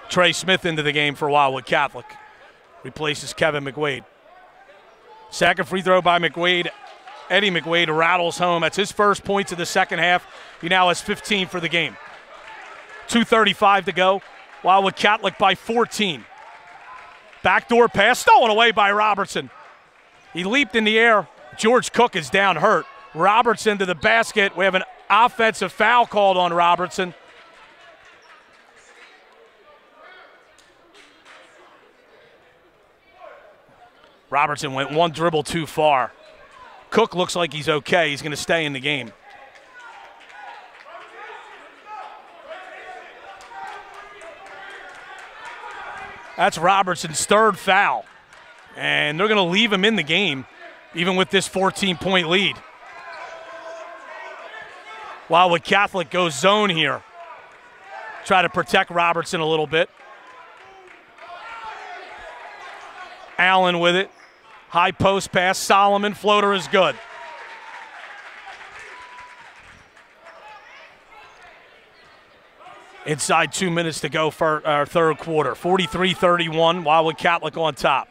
Trey Smith into the game for Wildwood Catholic. Replaces Kevin McWade. Second free throw by McWade. Eddie McWade rattles home. That's his first points of the second half. He now has 15 for the game. 2:35 to go. Wildwood Catholic by 14. Backdoor pass stolen away by Robertson. He leaped in the air. George Cook is down hurt. Robertson to the basket. We have an offensive foul called on Robertson. Robertson went one dribble too far. Cook looks like he's okay. He's going to stay in the game. That's Robertson's third foul. And they're going to leave him in the game, even with this 14-point lead. Wildwood Catholic goes zone here. Try to protect Robertson a little bit. Allen with it. High post pass, Solomon, floater is good. Inside 2 minutes to go for our third quarter. 43-31, Wildwood Catholic on top.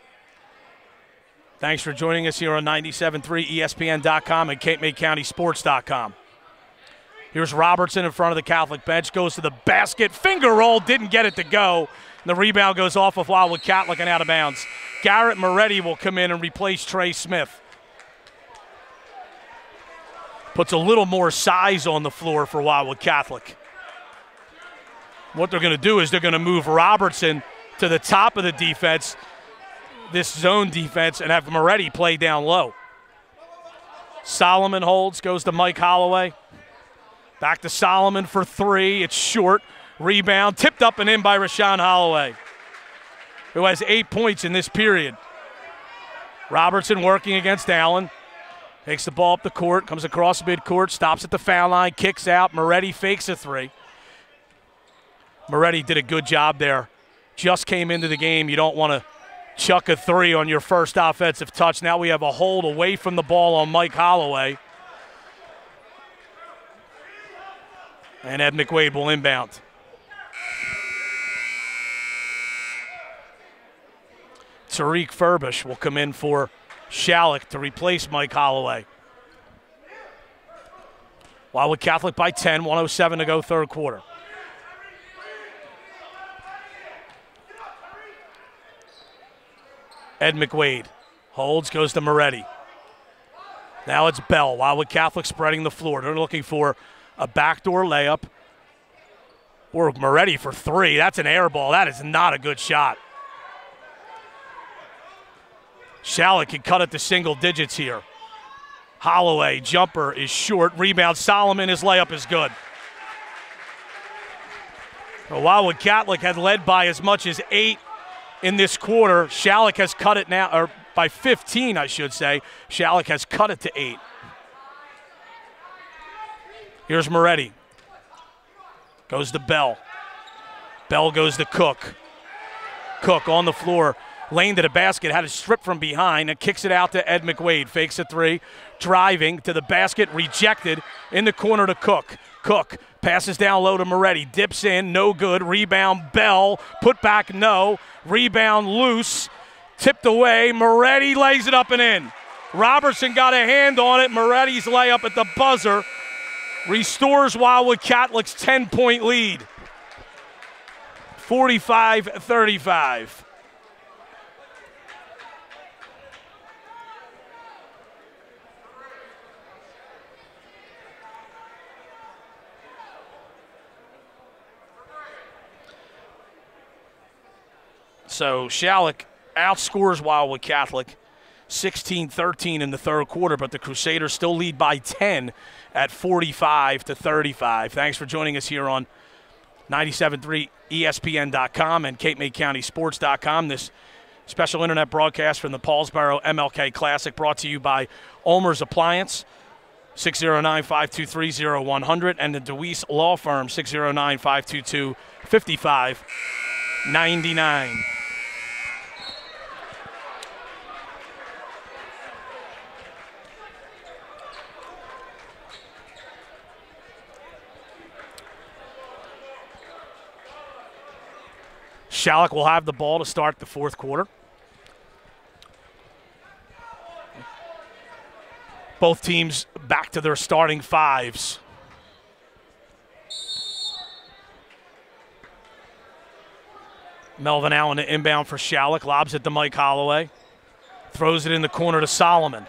Thanks for joining us here on 97.3 ESPN.com and Cape May County Sports.com. Here's Robertson in front of the Catholic bench, goes to the basket, finger roll, didn't get it to go. The rebound goes off of Wildwood Catholic and out of bounds. Garrett Moretti will come in and replace Trey Smith. Puts a little more size on the floor for Wildwood Catholic. What they're going to do is they're going to move Robertson to the top of the defense, this zone defense, and have Moretti play down low. Solomon holds, goes to Mike Holloway. Back to Solomon for three. It's short. Rebound, tipped up and in by Rashawn Holloway, who has 8 points in this period. Robertson working against Allen. Takes the ball up the court, comes across midcourt, stops at the foul line, kicks out. Moretti fakes a three. Moretti did a good job there. Just came into the game. You don't want to chuck a three on your first offensive touch. Now we have a hold away from the ball on Mike Holloway. And Ed McWade will inbound. Tariq Furbish will come in for Schalick to replace Mike Holloway. Wildwood Catholic by 10, 1:07 to go third quarter. Ed McWade holds, goes to Moretti. Now it's Bell. Wildwood Catholic spreading the floor. They're looking for a backdoor layup. Or Moretti for three. That's an air ball. That is not a good shot. Schalick can cut it to single digits here. Holloway, jumper is short. Rebound, Solomon, his layup is good. Well, Wildwood Catholic had led by as much as 8 in this quarter. Schalick has cut it now, or by 15, I should say. Schalick has cut it to 8. Here's Moretti. Goes to Bell. Bell goes to Cook. Cook on the floor. Lane to the basket, had a strip from behind and kicks it out to Ed McWade. Fakes a three, driving to the basket, rejected in the corner to Cook. Cook passes down low to Moretti, dips in, no good. Rebound, Bell, put back, no. Rebound loose, tipped away. Moretti lays it up and in. Robertson got a hand on it. Moretti's layup at the buzzer restores Wildwood Catholic's 10-point lead. 45-35. So Schalick outscores Wildwood Catholic 16-13 in the third quarter, but the Crusaders still lead by 10 at 45-35. Thanks for joining us here on 97.3 ESPN.com and Cape May County Sports.com. This special internet broadcast from the Paulsboro MLK Classic brought to you by Ulmer's Appliance, 609-523-0100, and the Deweese Law Firm, 609-522-5599. Schalick will have the ball to start the fourth quarter. Both teams back to their starting fives. Melvin Allen to inbound for Schalick, lobs it to Mike Holloway. Throws it in the corner to Solomon.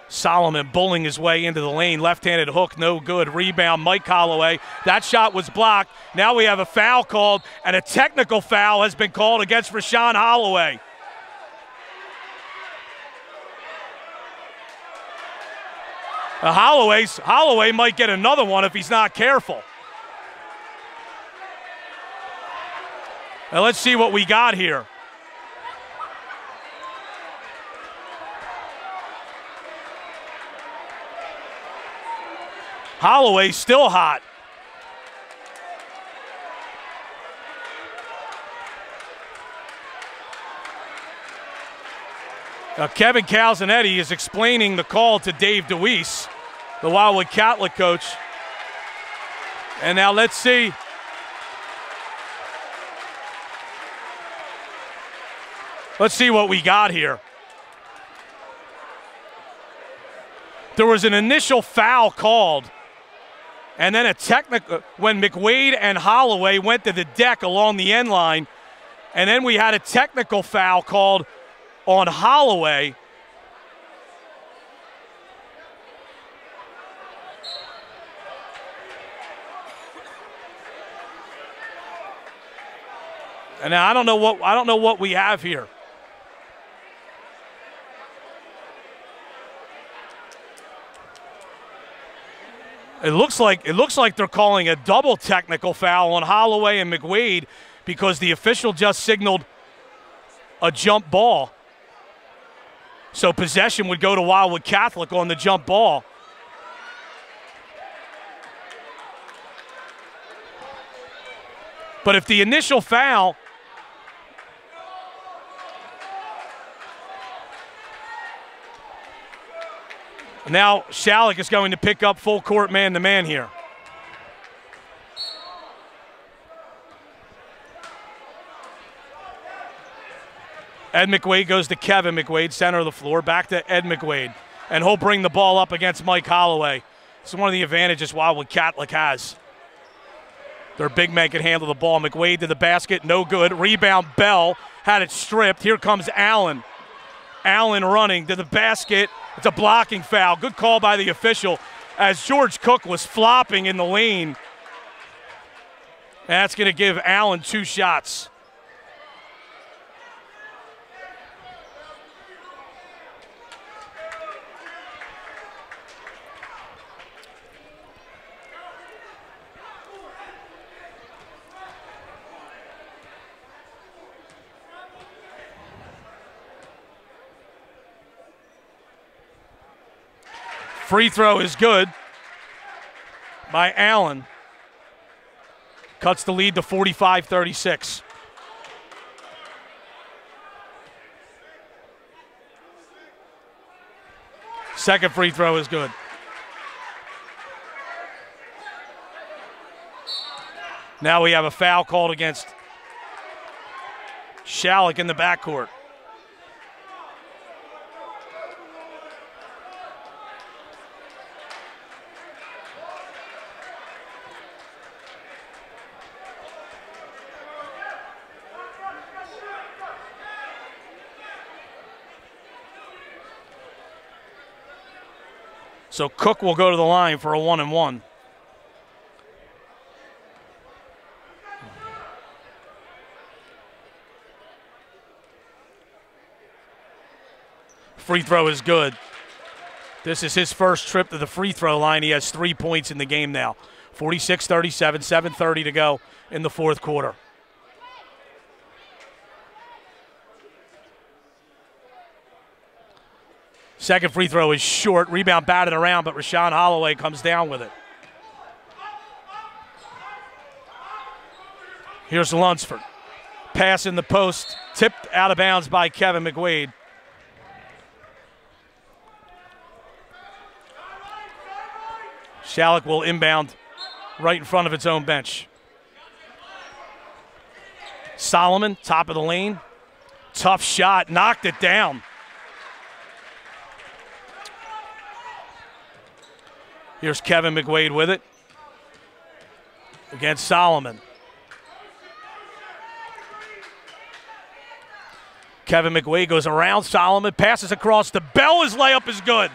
Solomon bullying his way into the lane. Left-handed hook, no good. Rebound, Mike Holloway. That shot was blocked. Now we have a foul called, and a technical foul has been called against Rashawn Holloway. Holloway might get another one if he's not careful. Now let's see what we got here. Holloway still hot. Now Kevin Calzanetti is explaining the call to Dave Deweese, the Wildwood Catholic coach. And now let's see. Let's see what we got here. There was an initial foul called, and then a technical when McWade and Holloway went to the deck along the end line, and then we had a technical foul called on Holloway. And now I don't know what we have here. It looks like they're calling a double technical foul on Holloway and McWade because the official just signaled a jump ball. So possession would go to Wildwood Catholic on the jump ball. But if the initial foul, now Schalick is going to pick up full court man-to-man here. Ed McWade goes to Kevin McWade, center of the floor, back to Ed McWade. And he'll bring the ball up against Mike Holloway. It's one of the advantages Wildwood Catholic has. Their big man can handle the ball. McWade to the basket, no good. Rebound, Bell had it stripped. Here comes Allen. Allen running to the basket. It's a blocking foul. Good call by the official as George Cook was flopping in the lane. That's going to give Allen 2 shots. Free throw is good by Allen. Cuts the lead to 45-36. Second free throw is good. Now we have a foul called against Schalick in the backcourt. So Cook will go to the line for a 1-and-1. Free throw is good. This is his first trip to the free throw line. He has 3 points in the game now. 46-37, 7:30 to go in the fourth quarter. Second free throw is short. Rebound batted around, but Rashawn Holloway comes down with it. Here's Lunsford. Pass in the post, tipped out of bounds by Kevin McWade. Schalick will inbound right in front of its own bench. Solomon, top of the lane. Tough shot, knocked it down. Here's Kevin McWade with it against Solomon. Kevin McWade goes around Solomon, passes across to Bell. His layup is good.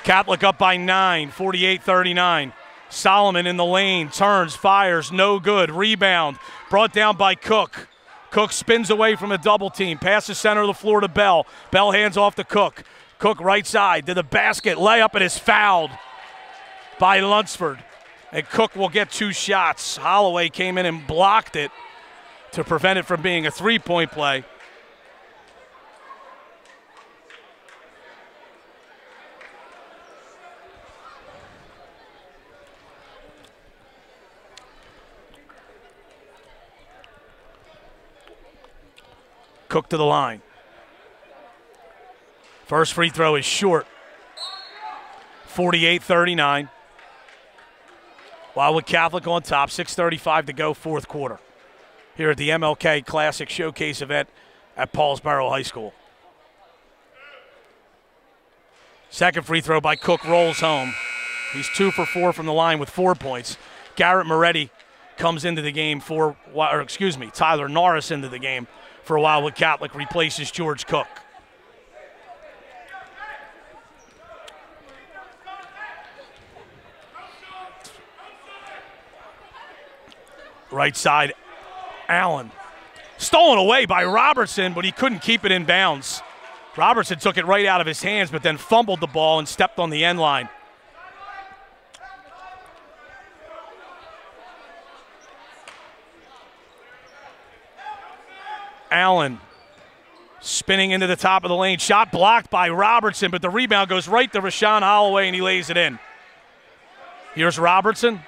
Catholic up by 9, 48-39. Solomon in the lane, turns, fires, no good. Rebound, brought down by Cook. Cook spins away from a double team, passes center of the floor to Bell. Bell hands off to Cook. Cook right side to the basket, layup, and is fouled by Lunsford. And Cook will get 2 shots. Holloway came in and blocked it to prevent it from being a three-point play. Cook to the line. First free throw is short. 48-39. Wildwood Catholic on top, 6:35 to go, fourth quarter. Here at the MLK Classic Showcase event at Paulsboro High School. Second free throw by Cook rolls home. He's 2 for 4 from the line with 4 points. Garrett Moretti comes into the game Tyler Norris into the game for Wildwood Catholic, replaces George Cook. Right side, Allen. Stolen away by Robertson, but he couldn't keep it in bounds. Robertson took it right out of his hands, but then fumbled the ball and stepped on the end line. Allen spinning into the top of the lane. Shot blocked by Robertson, but the rebound goes right to Rashawn Holloway, and he lays it in. Here's Robertson.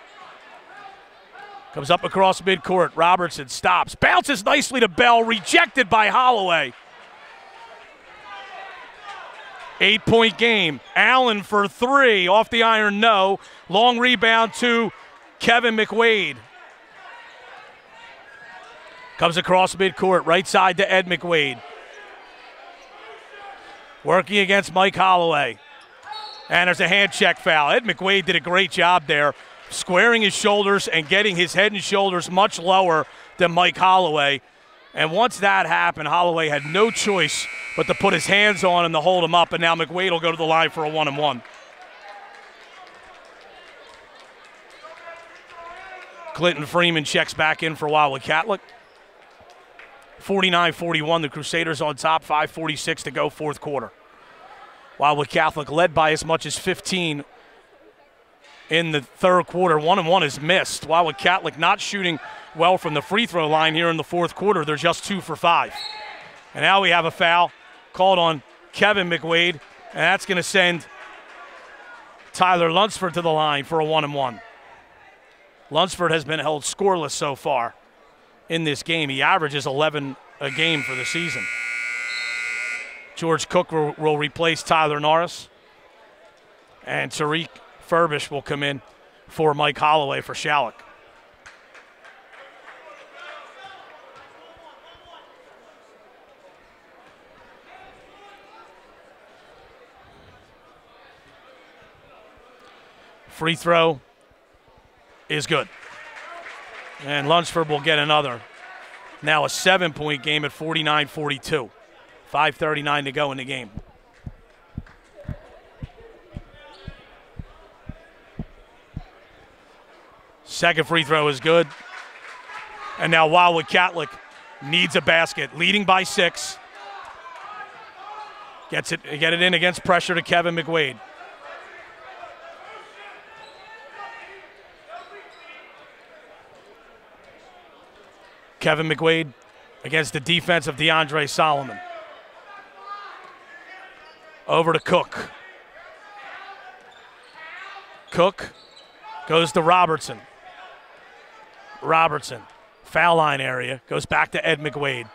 Comes up across midcourt. Robertson stops. Bounces nicely to Bell. Rejected by Holloway. 8-point game. Allen for 3. Off the iron, no. Long rebound to Kevin McWade. Comes across midcourt. Right side to Ed McWade. Working against Mike Holloway. And there's a hand check foul. Ed McWade did a great job there, squaring his shoulders and getting his head and shoulders much lower than Mike Holloway. And once that happened, Holloway had no choice but to put his hands on him to hold him up, and now McWade will go to the line for a 1-and-1. Clinton Freeman checks back in for Wildwood Catholic. 49-41, the Crusaders on top, 5:46 to go, fourth quarter. Wildwood Catholic led by as much as 15 in the third quarter. 1-and-1 is missed. Wildwood Catholic not shooting well from the free throw line here in the fourth quarter. They're just 2 for 5. And now we have a foul called on Kevin McWade, and that's going to send Tyler Lunsford to the line for a 1-and-1. Lunsford has been held scoreless so far in this game. He averages 11 a game for the season. George Cook will replace Tyler Norris, and Tariq Furbish will come in for Mike Holloway for Schalick. Free throw is good. And Lunsford will get another. Now a 7-point game at 49-42. 5:39 to go in the game. Second free throw is good. And now Wildwood Catholic needs a basket, leading by 6. Get it in against pressure to Kevin McWade. Kevin McWade against the defense of DeAndre Solomon. Over to Cook. Cook goes to Robertson. Robertson, foul line area, goes back to Ed McWade.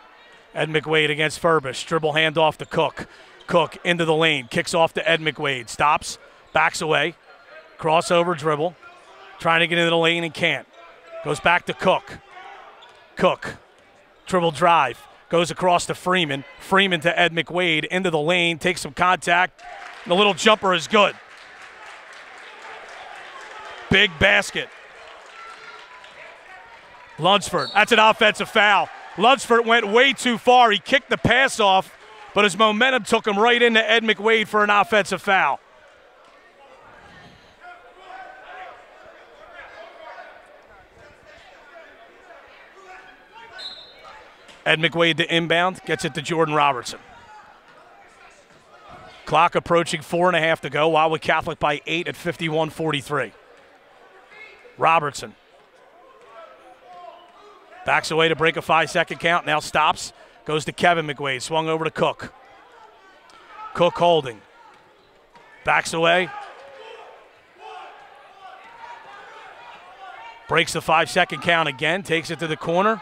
Ed McWade against Furbish. Dribble handoff to Cook. Cook into the lane, kicks off to Ed McWade. Stops, backs away, crossover dribble. Trying to get into the lane and can't. Goes back to Cook. Cook, dribble drive, goes across to Freeman. Freeman to Ed McWade, into the lane, takes some contact. The little jumper is good. Big basket. Lunsford, that's an offensive foul. Lunsford went way too far. He kicked the pass off, but his momentum took him right into Ed McWade for an offensive foul. Ed McWade to inbound, gets it to Jordan Robertson. Clock approaching 4.5 to go. Wildwood Catholic by 8 at 51-43. Robertson backs away to break a 5-second count. Now stops. Goes to Kevin McWade. Swung over to Cook. Cook holding. Backs away. Breaks the 5-second count again. Takes it to the corner.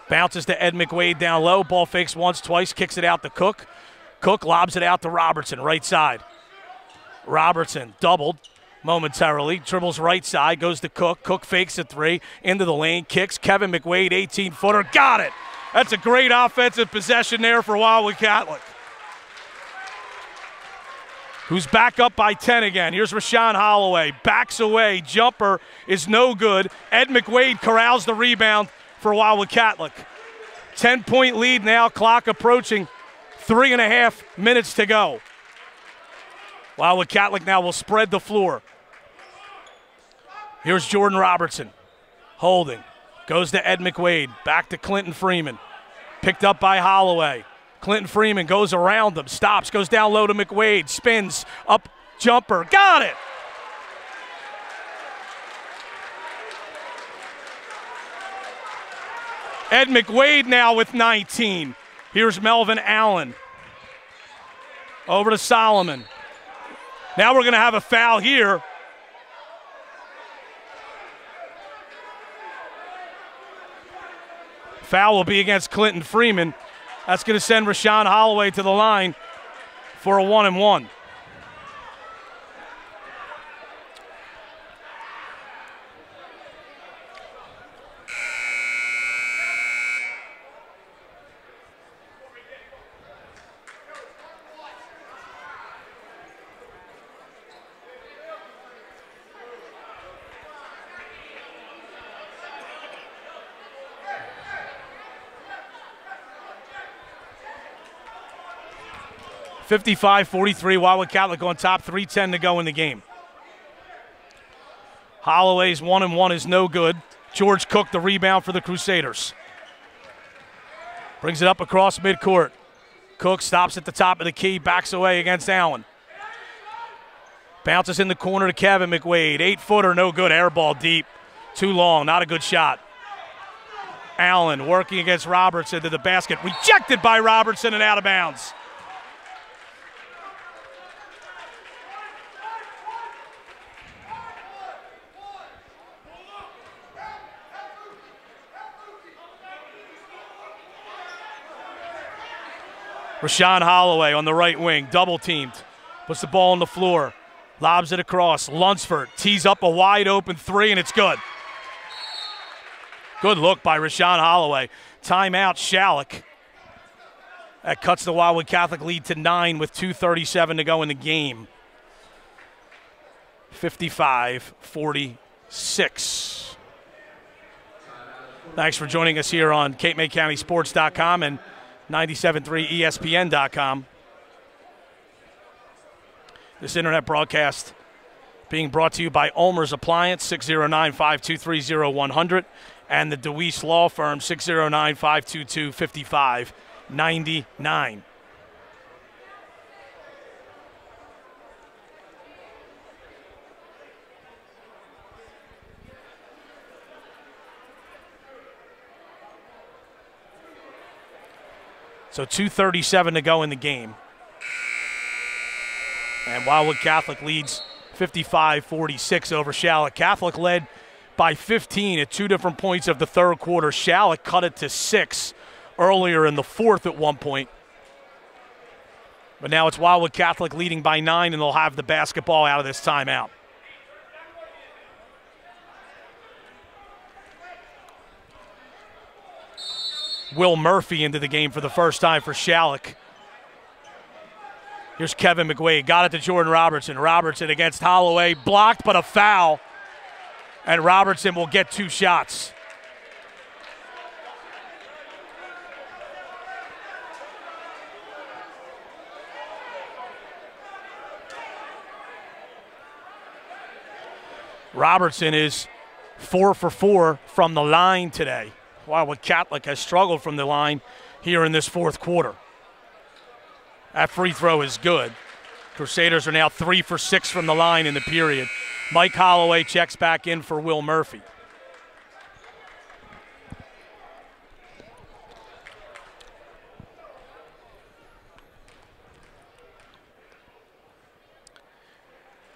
Bounces to Ed McWade down low. Ball fakes once, twice. Kicks it out to Cook. Cook lobs it out to Robertson, right side. Robertson doubled momentarily. Dribbles right side. Goes to Cook. Cook fakes a three. Into the lane. Kicks. Kevin McWade, 18-footer. Got it. That's a great offensive possession there for Wildwood Catholic, who's back up by 10 again. Here's Rashawn Holloway. Backs away. Jumper is no good. Ed McWade corrals the rebound for Wildwood Catholic. 10-point lead now. Clock approaching 3.5 minutes to go. Wildwood Catholic now will spread the floor. Here's Jordan Robertson. Holding. Goes to Ed McWade. Back to Clinton Freeman. Picked up by Holloway. Clinton Freeman goes around him. Stops. Goes down low to McWade. Spins. Up. Jumper. Got it. Ed McWade now with 19. Here's Melvin Allen. Over to Solomon. Now we're going to have a foul here. Foul will be against Clinton Freeman. That's going to send Rashawn Holloway to the line for a 1-and-1. (55-43), Wildwood Catholic on top, 3:10 to go in the game. Holloway's 1-and-1 is no good. George Cook the rebound for the Crusaders. Brings it up across midcourt. Cook stops at the top of the key, backs away against Allen. Bounces in the corner to Kevin McWade. 8-footer, no good. Air ball deep. Too long, not a good shot. Allen working against Robertson to the basket. Rejected by Robertson and out of bounds. Rashawn Holloway on the right wing, double teamed. Puts the ball on the floor. Lobs it across. Lunsford tees up a wide open three, and it's good. Good look by Rashawn Holloway. Timeout, Schalick. That cuts the Wildwood Catholic lead to 9 with 2:37 to go in the game. 55-46. Thanks for joining us here on CapeMayCountySports.com and 97.3 ESPN.com. This internet broadcast being brought to you by Ulmer's Appliance, 609-523-0100, and the DeWeese Law Firm, 609-522-5599. So 2:37 to go in the game. And Wildwood Catholic leads 55-46 over Schalick. Catholic led by 15 at 2 different points of the third quarter. Schalick cut it to 6 earlier in the fourth at one point. But now it's Wildwood Catholic leading by 9, and they'll have the basketball out of this timeout. Will Murphy into the game for the first time for Schalick. Here's Kevin McWade. Got it to Jordan Robertson. Robertson against Holloway. Blocked, but a foul. And Robertson will get 2 shots. Robertson is 4 for 4 from the line today. Wildwood Catholic has struggled from the line here in this fourth quarter. That free throw is good. Crusaders are now 3 for 6 from the line in the period. Mike Holloway checks back in for Will Murphy.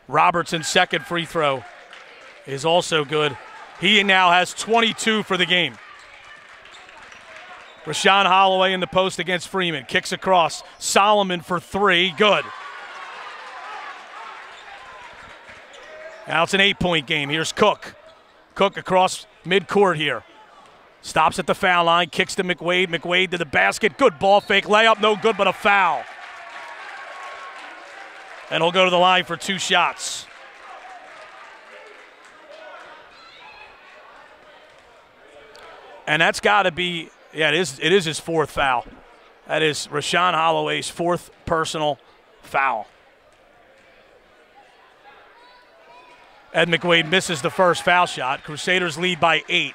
Robertson's second free throw is also good. He now has 22 for the game. Rashawn Holloway in the post against Freeman. Kicks across. Solomon for 3. Good. Now it's an 8-point game. Here's Cook. Cook across midcourt here. Stops at the foul line. Kicks to McWade. McWade to the basket. Good ball fake. Layup no good, but a foul. And he'll go to the line for 2 shots. And that's got to be, yeah, it is his 4th foul. That is Rashawn Holloway's 4th personal foul. Ed McWade misses the first foul shot. Crusaders lead by 8.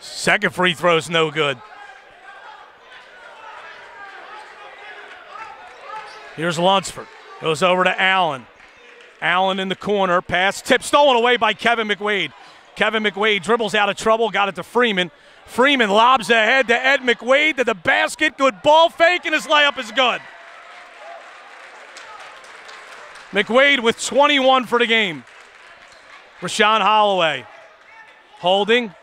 Second free throw's no good. Here's Lunsford. Goes over to Allen. Allen in the corner. Pass tip stolen away by Kevin McWade. Kevin McWade dribbles out of trouble. Got it to Freeman. Freeman lobs ahead to Ed McWade to the basket. Good ball fake, and his layup is good. McWade with 21 for the game. Rashawn Holloway holding.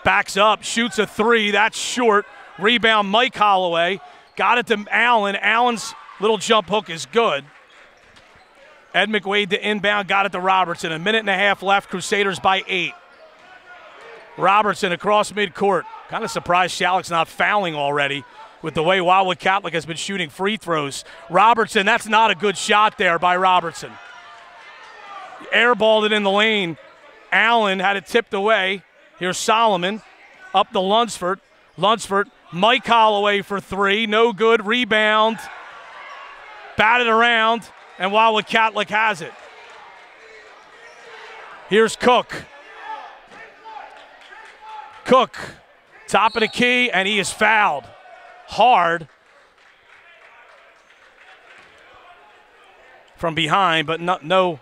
Backs up. Shoots a 3. That's short. Rebound Mike Holloway. Got it to Allen. Allen's little jump hook is good. Ed McWade to inbound. Got it to Robertson. 1.5 minutes left. Crusaders by 8. Robertson across midcourt. Kind of surprised Schalick's not fouling already with the way Wildwood Catholic has been shooting free throws. Robertson, that's not a good shot there by Robertson. Airballed it in the lane. Allen had it tipped away. Here's Solomon up to Lunsford. Lunsford, Mike Holloway for 3. No good. Rebound. Batted around, and Wildwood Catholic has it. Here's Cook. Cook, top of the key, and he is fouled. Hard. From behind, but no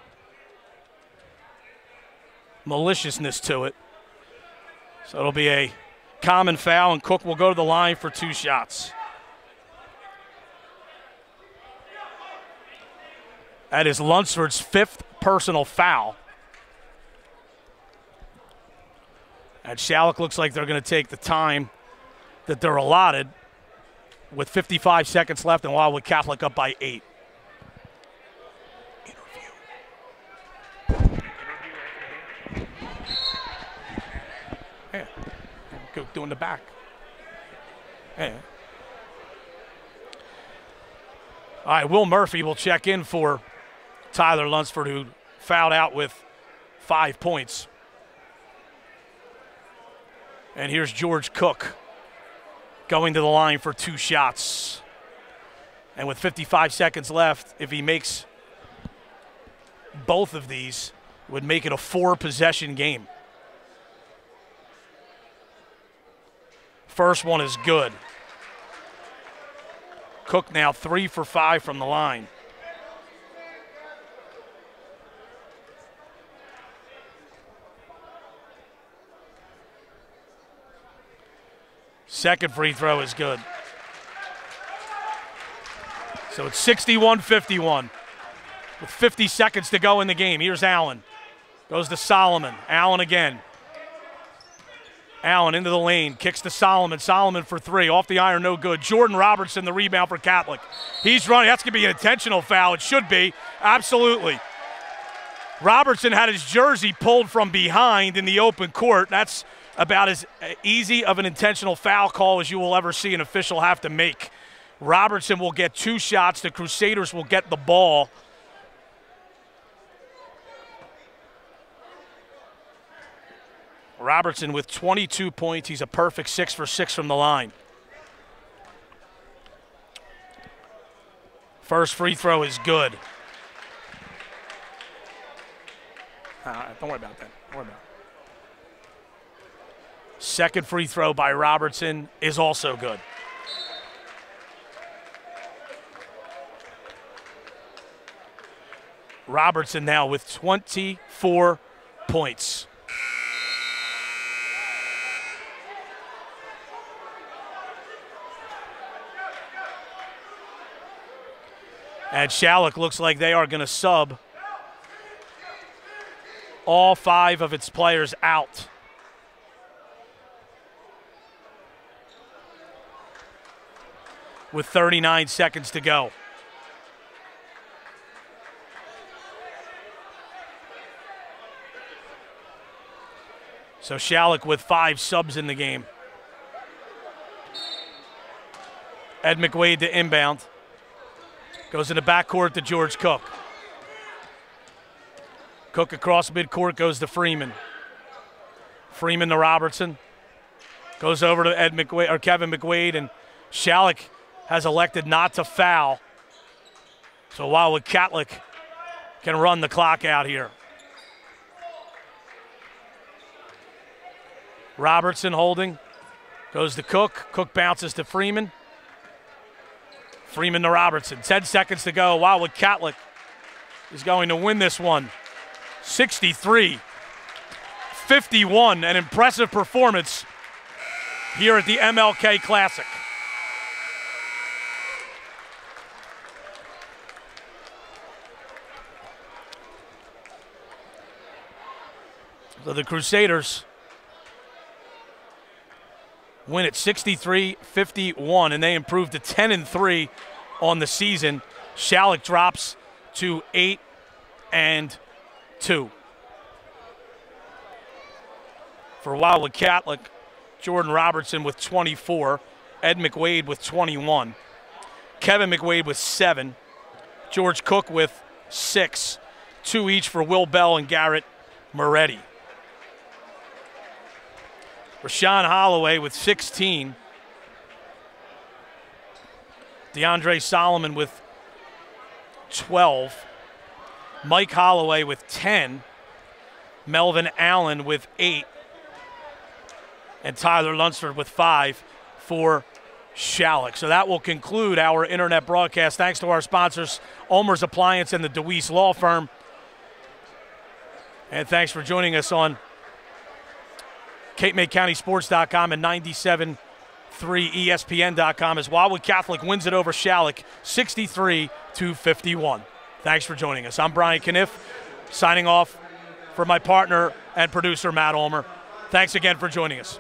maliciousness to it. So it'll be a common foul, and Cook will go to the line for 2 shots. That is Lunsford's 5th personal foul. And Schalick looks like they're going to take the time that they're allotted with 55 seconds left and Wildwood Catholic up by 8. Yeah, go doing the back. Yeah. All right, Will Murphy will check in for Tyler Lunsford, who fouled out with 5 points. And here's George Cook going to the line for 2 shots. And with 55 seconds left, if he makes both of these, it would make it a 4-possession game. First one is good. Cook now 3 for 5 from the line. Second free throw is good. So it's 61-51 with 50 seconds to go in the game. Here's Allen. Goes to Solomon. Allen again. Allen into the lane. Kicks to Solomon. Solomon for 3. Off the iron, no good. Jordan Robertson, the rebound for Catholic. He's running. That's going to be an intentional foul. It should be. Absolutely. Robertson had his jersey pulled from behind in the open court. That's about as easy of an intentional foul call as you will ever see an official have to make. Robertson will get 2 shots. The Crusaders will get the ball. Robertson with 22 points. He's a perfect 6 for 6 from the line. First free throw is good. Don't worry about that. Don't worry about it. Second free throw by Robertson is also good. Robertson now with 24 points. And Schalick looks like they are going to sub all 5 of its players out. With 39 seconds to go. So Schalick with 5 subs in the game. Ed McWade to inbound. Goes in the backcourt to George Cook. Cook across midcourt goes to Freeman. Freeman to Robertson. Goes over to Ed McWade or Kevin McWade, and Schalick has elected not to foul. So Wildwood Catholic can run the clock out here. Robertson holding. Goes to Cook. Cook bounces to Freeman. Freeman to Robertson. 10 seconds to go. Wildwood Catholic is going to win this one. 63-51. An impressive performance here at the MLK Classic. So the Crusaders win at 63-51, and they improved to 10-3 on the season. Schalick drops to 8-2. For Wildwood Catholic, Jordan Robertson with 24, Ed McWade with 21, Kevin McWade with 7, George Cook with 6, 2 each for Will Bell and Garrett Moretti. Rashawn Holloway with 16. DeAndre Solomon with 12. Mike Holloway with 10. Melvin Allen with 8. And Tyler Lunsford with 5 for Schalick. So that will conclude our internet broadcast. Thanks to our sponsors, Ulmer's Appliance and the DeWeese Law Firm. And thanks for joining us on CapeMayCountySports.com and 97.3 ESPN.com as Wildwood Catholic wins it over Schalick 63-51. Thanks for joining us. I'm Brian Kniff, signing off for my partner and producer, Matt Ulmer. Thanks again for joining us.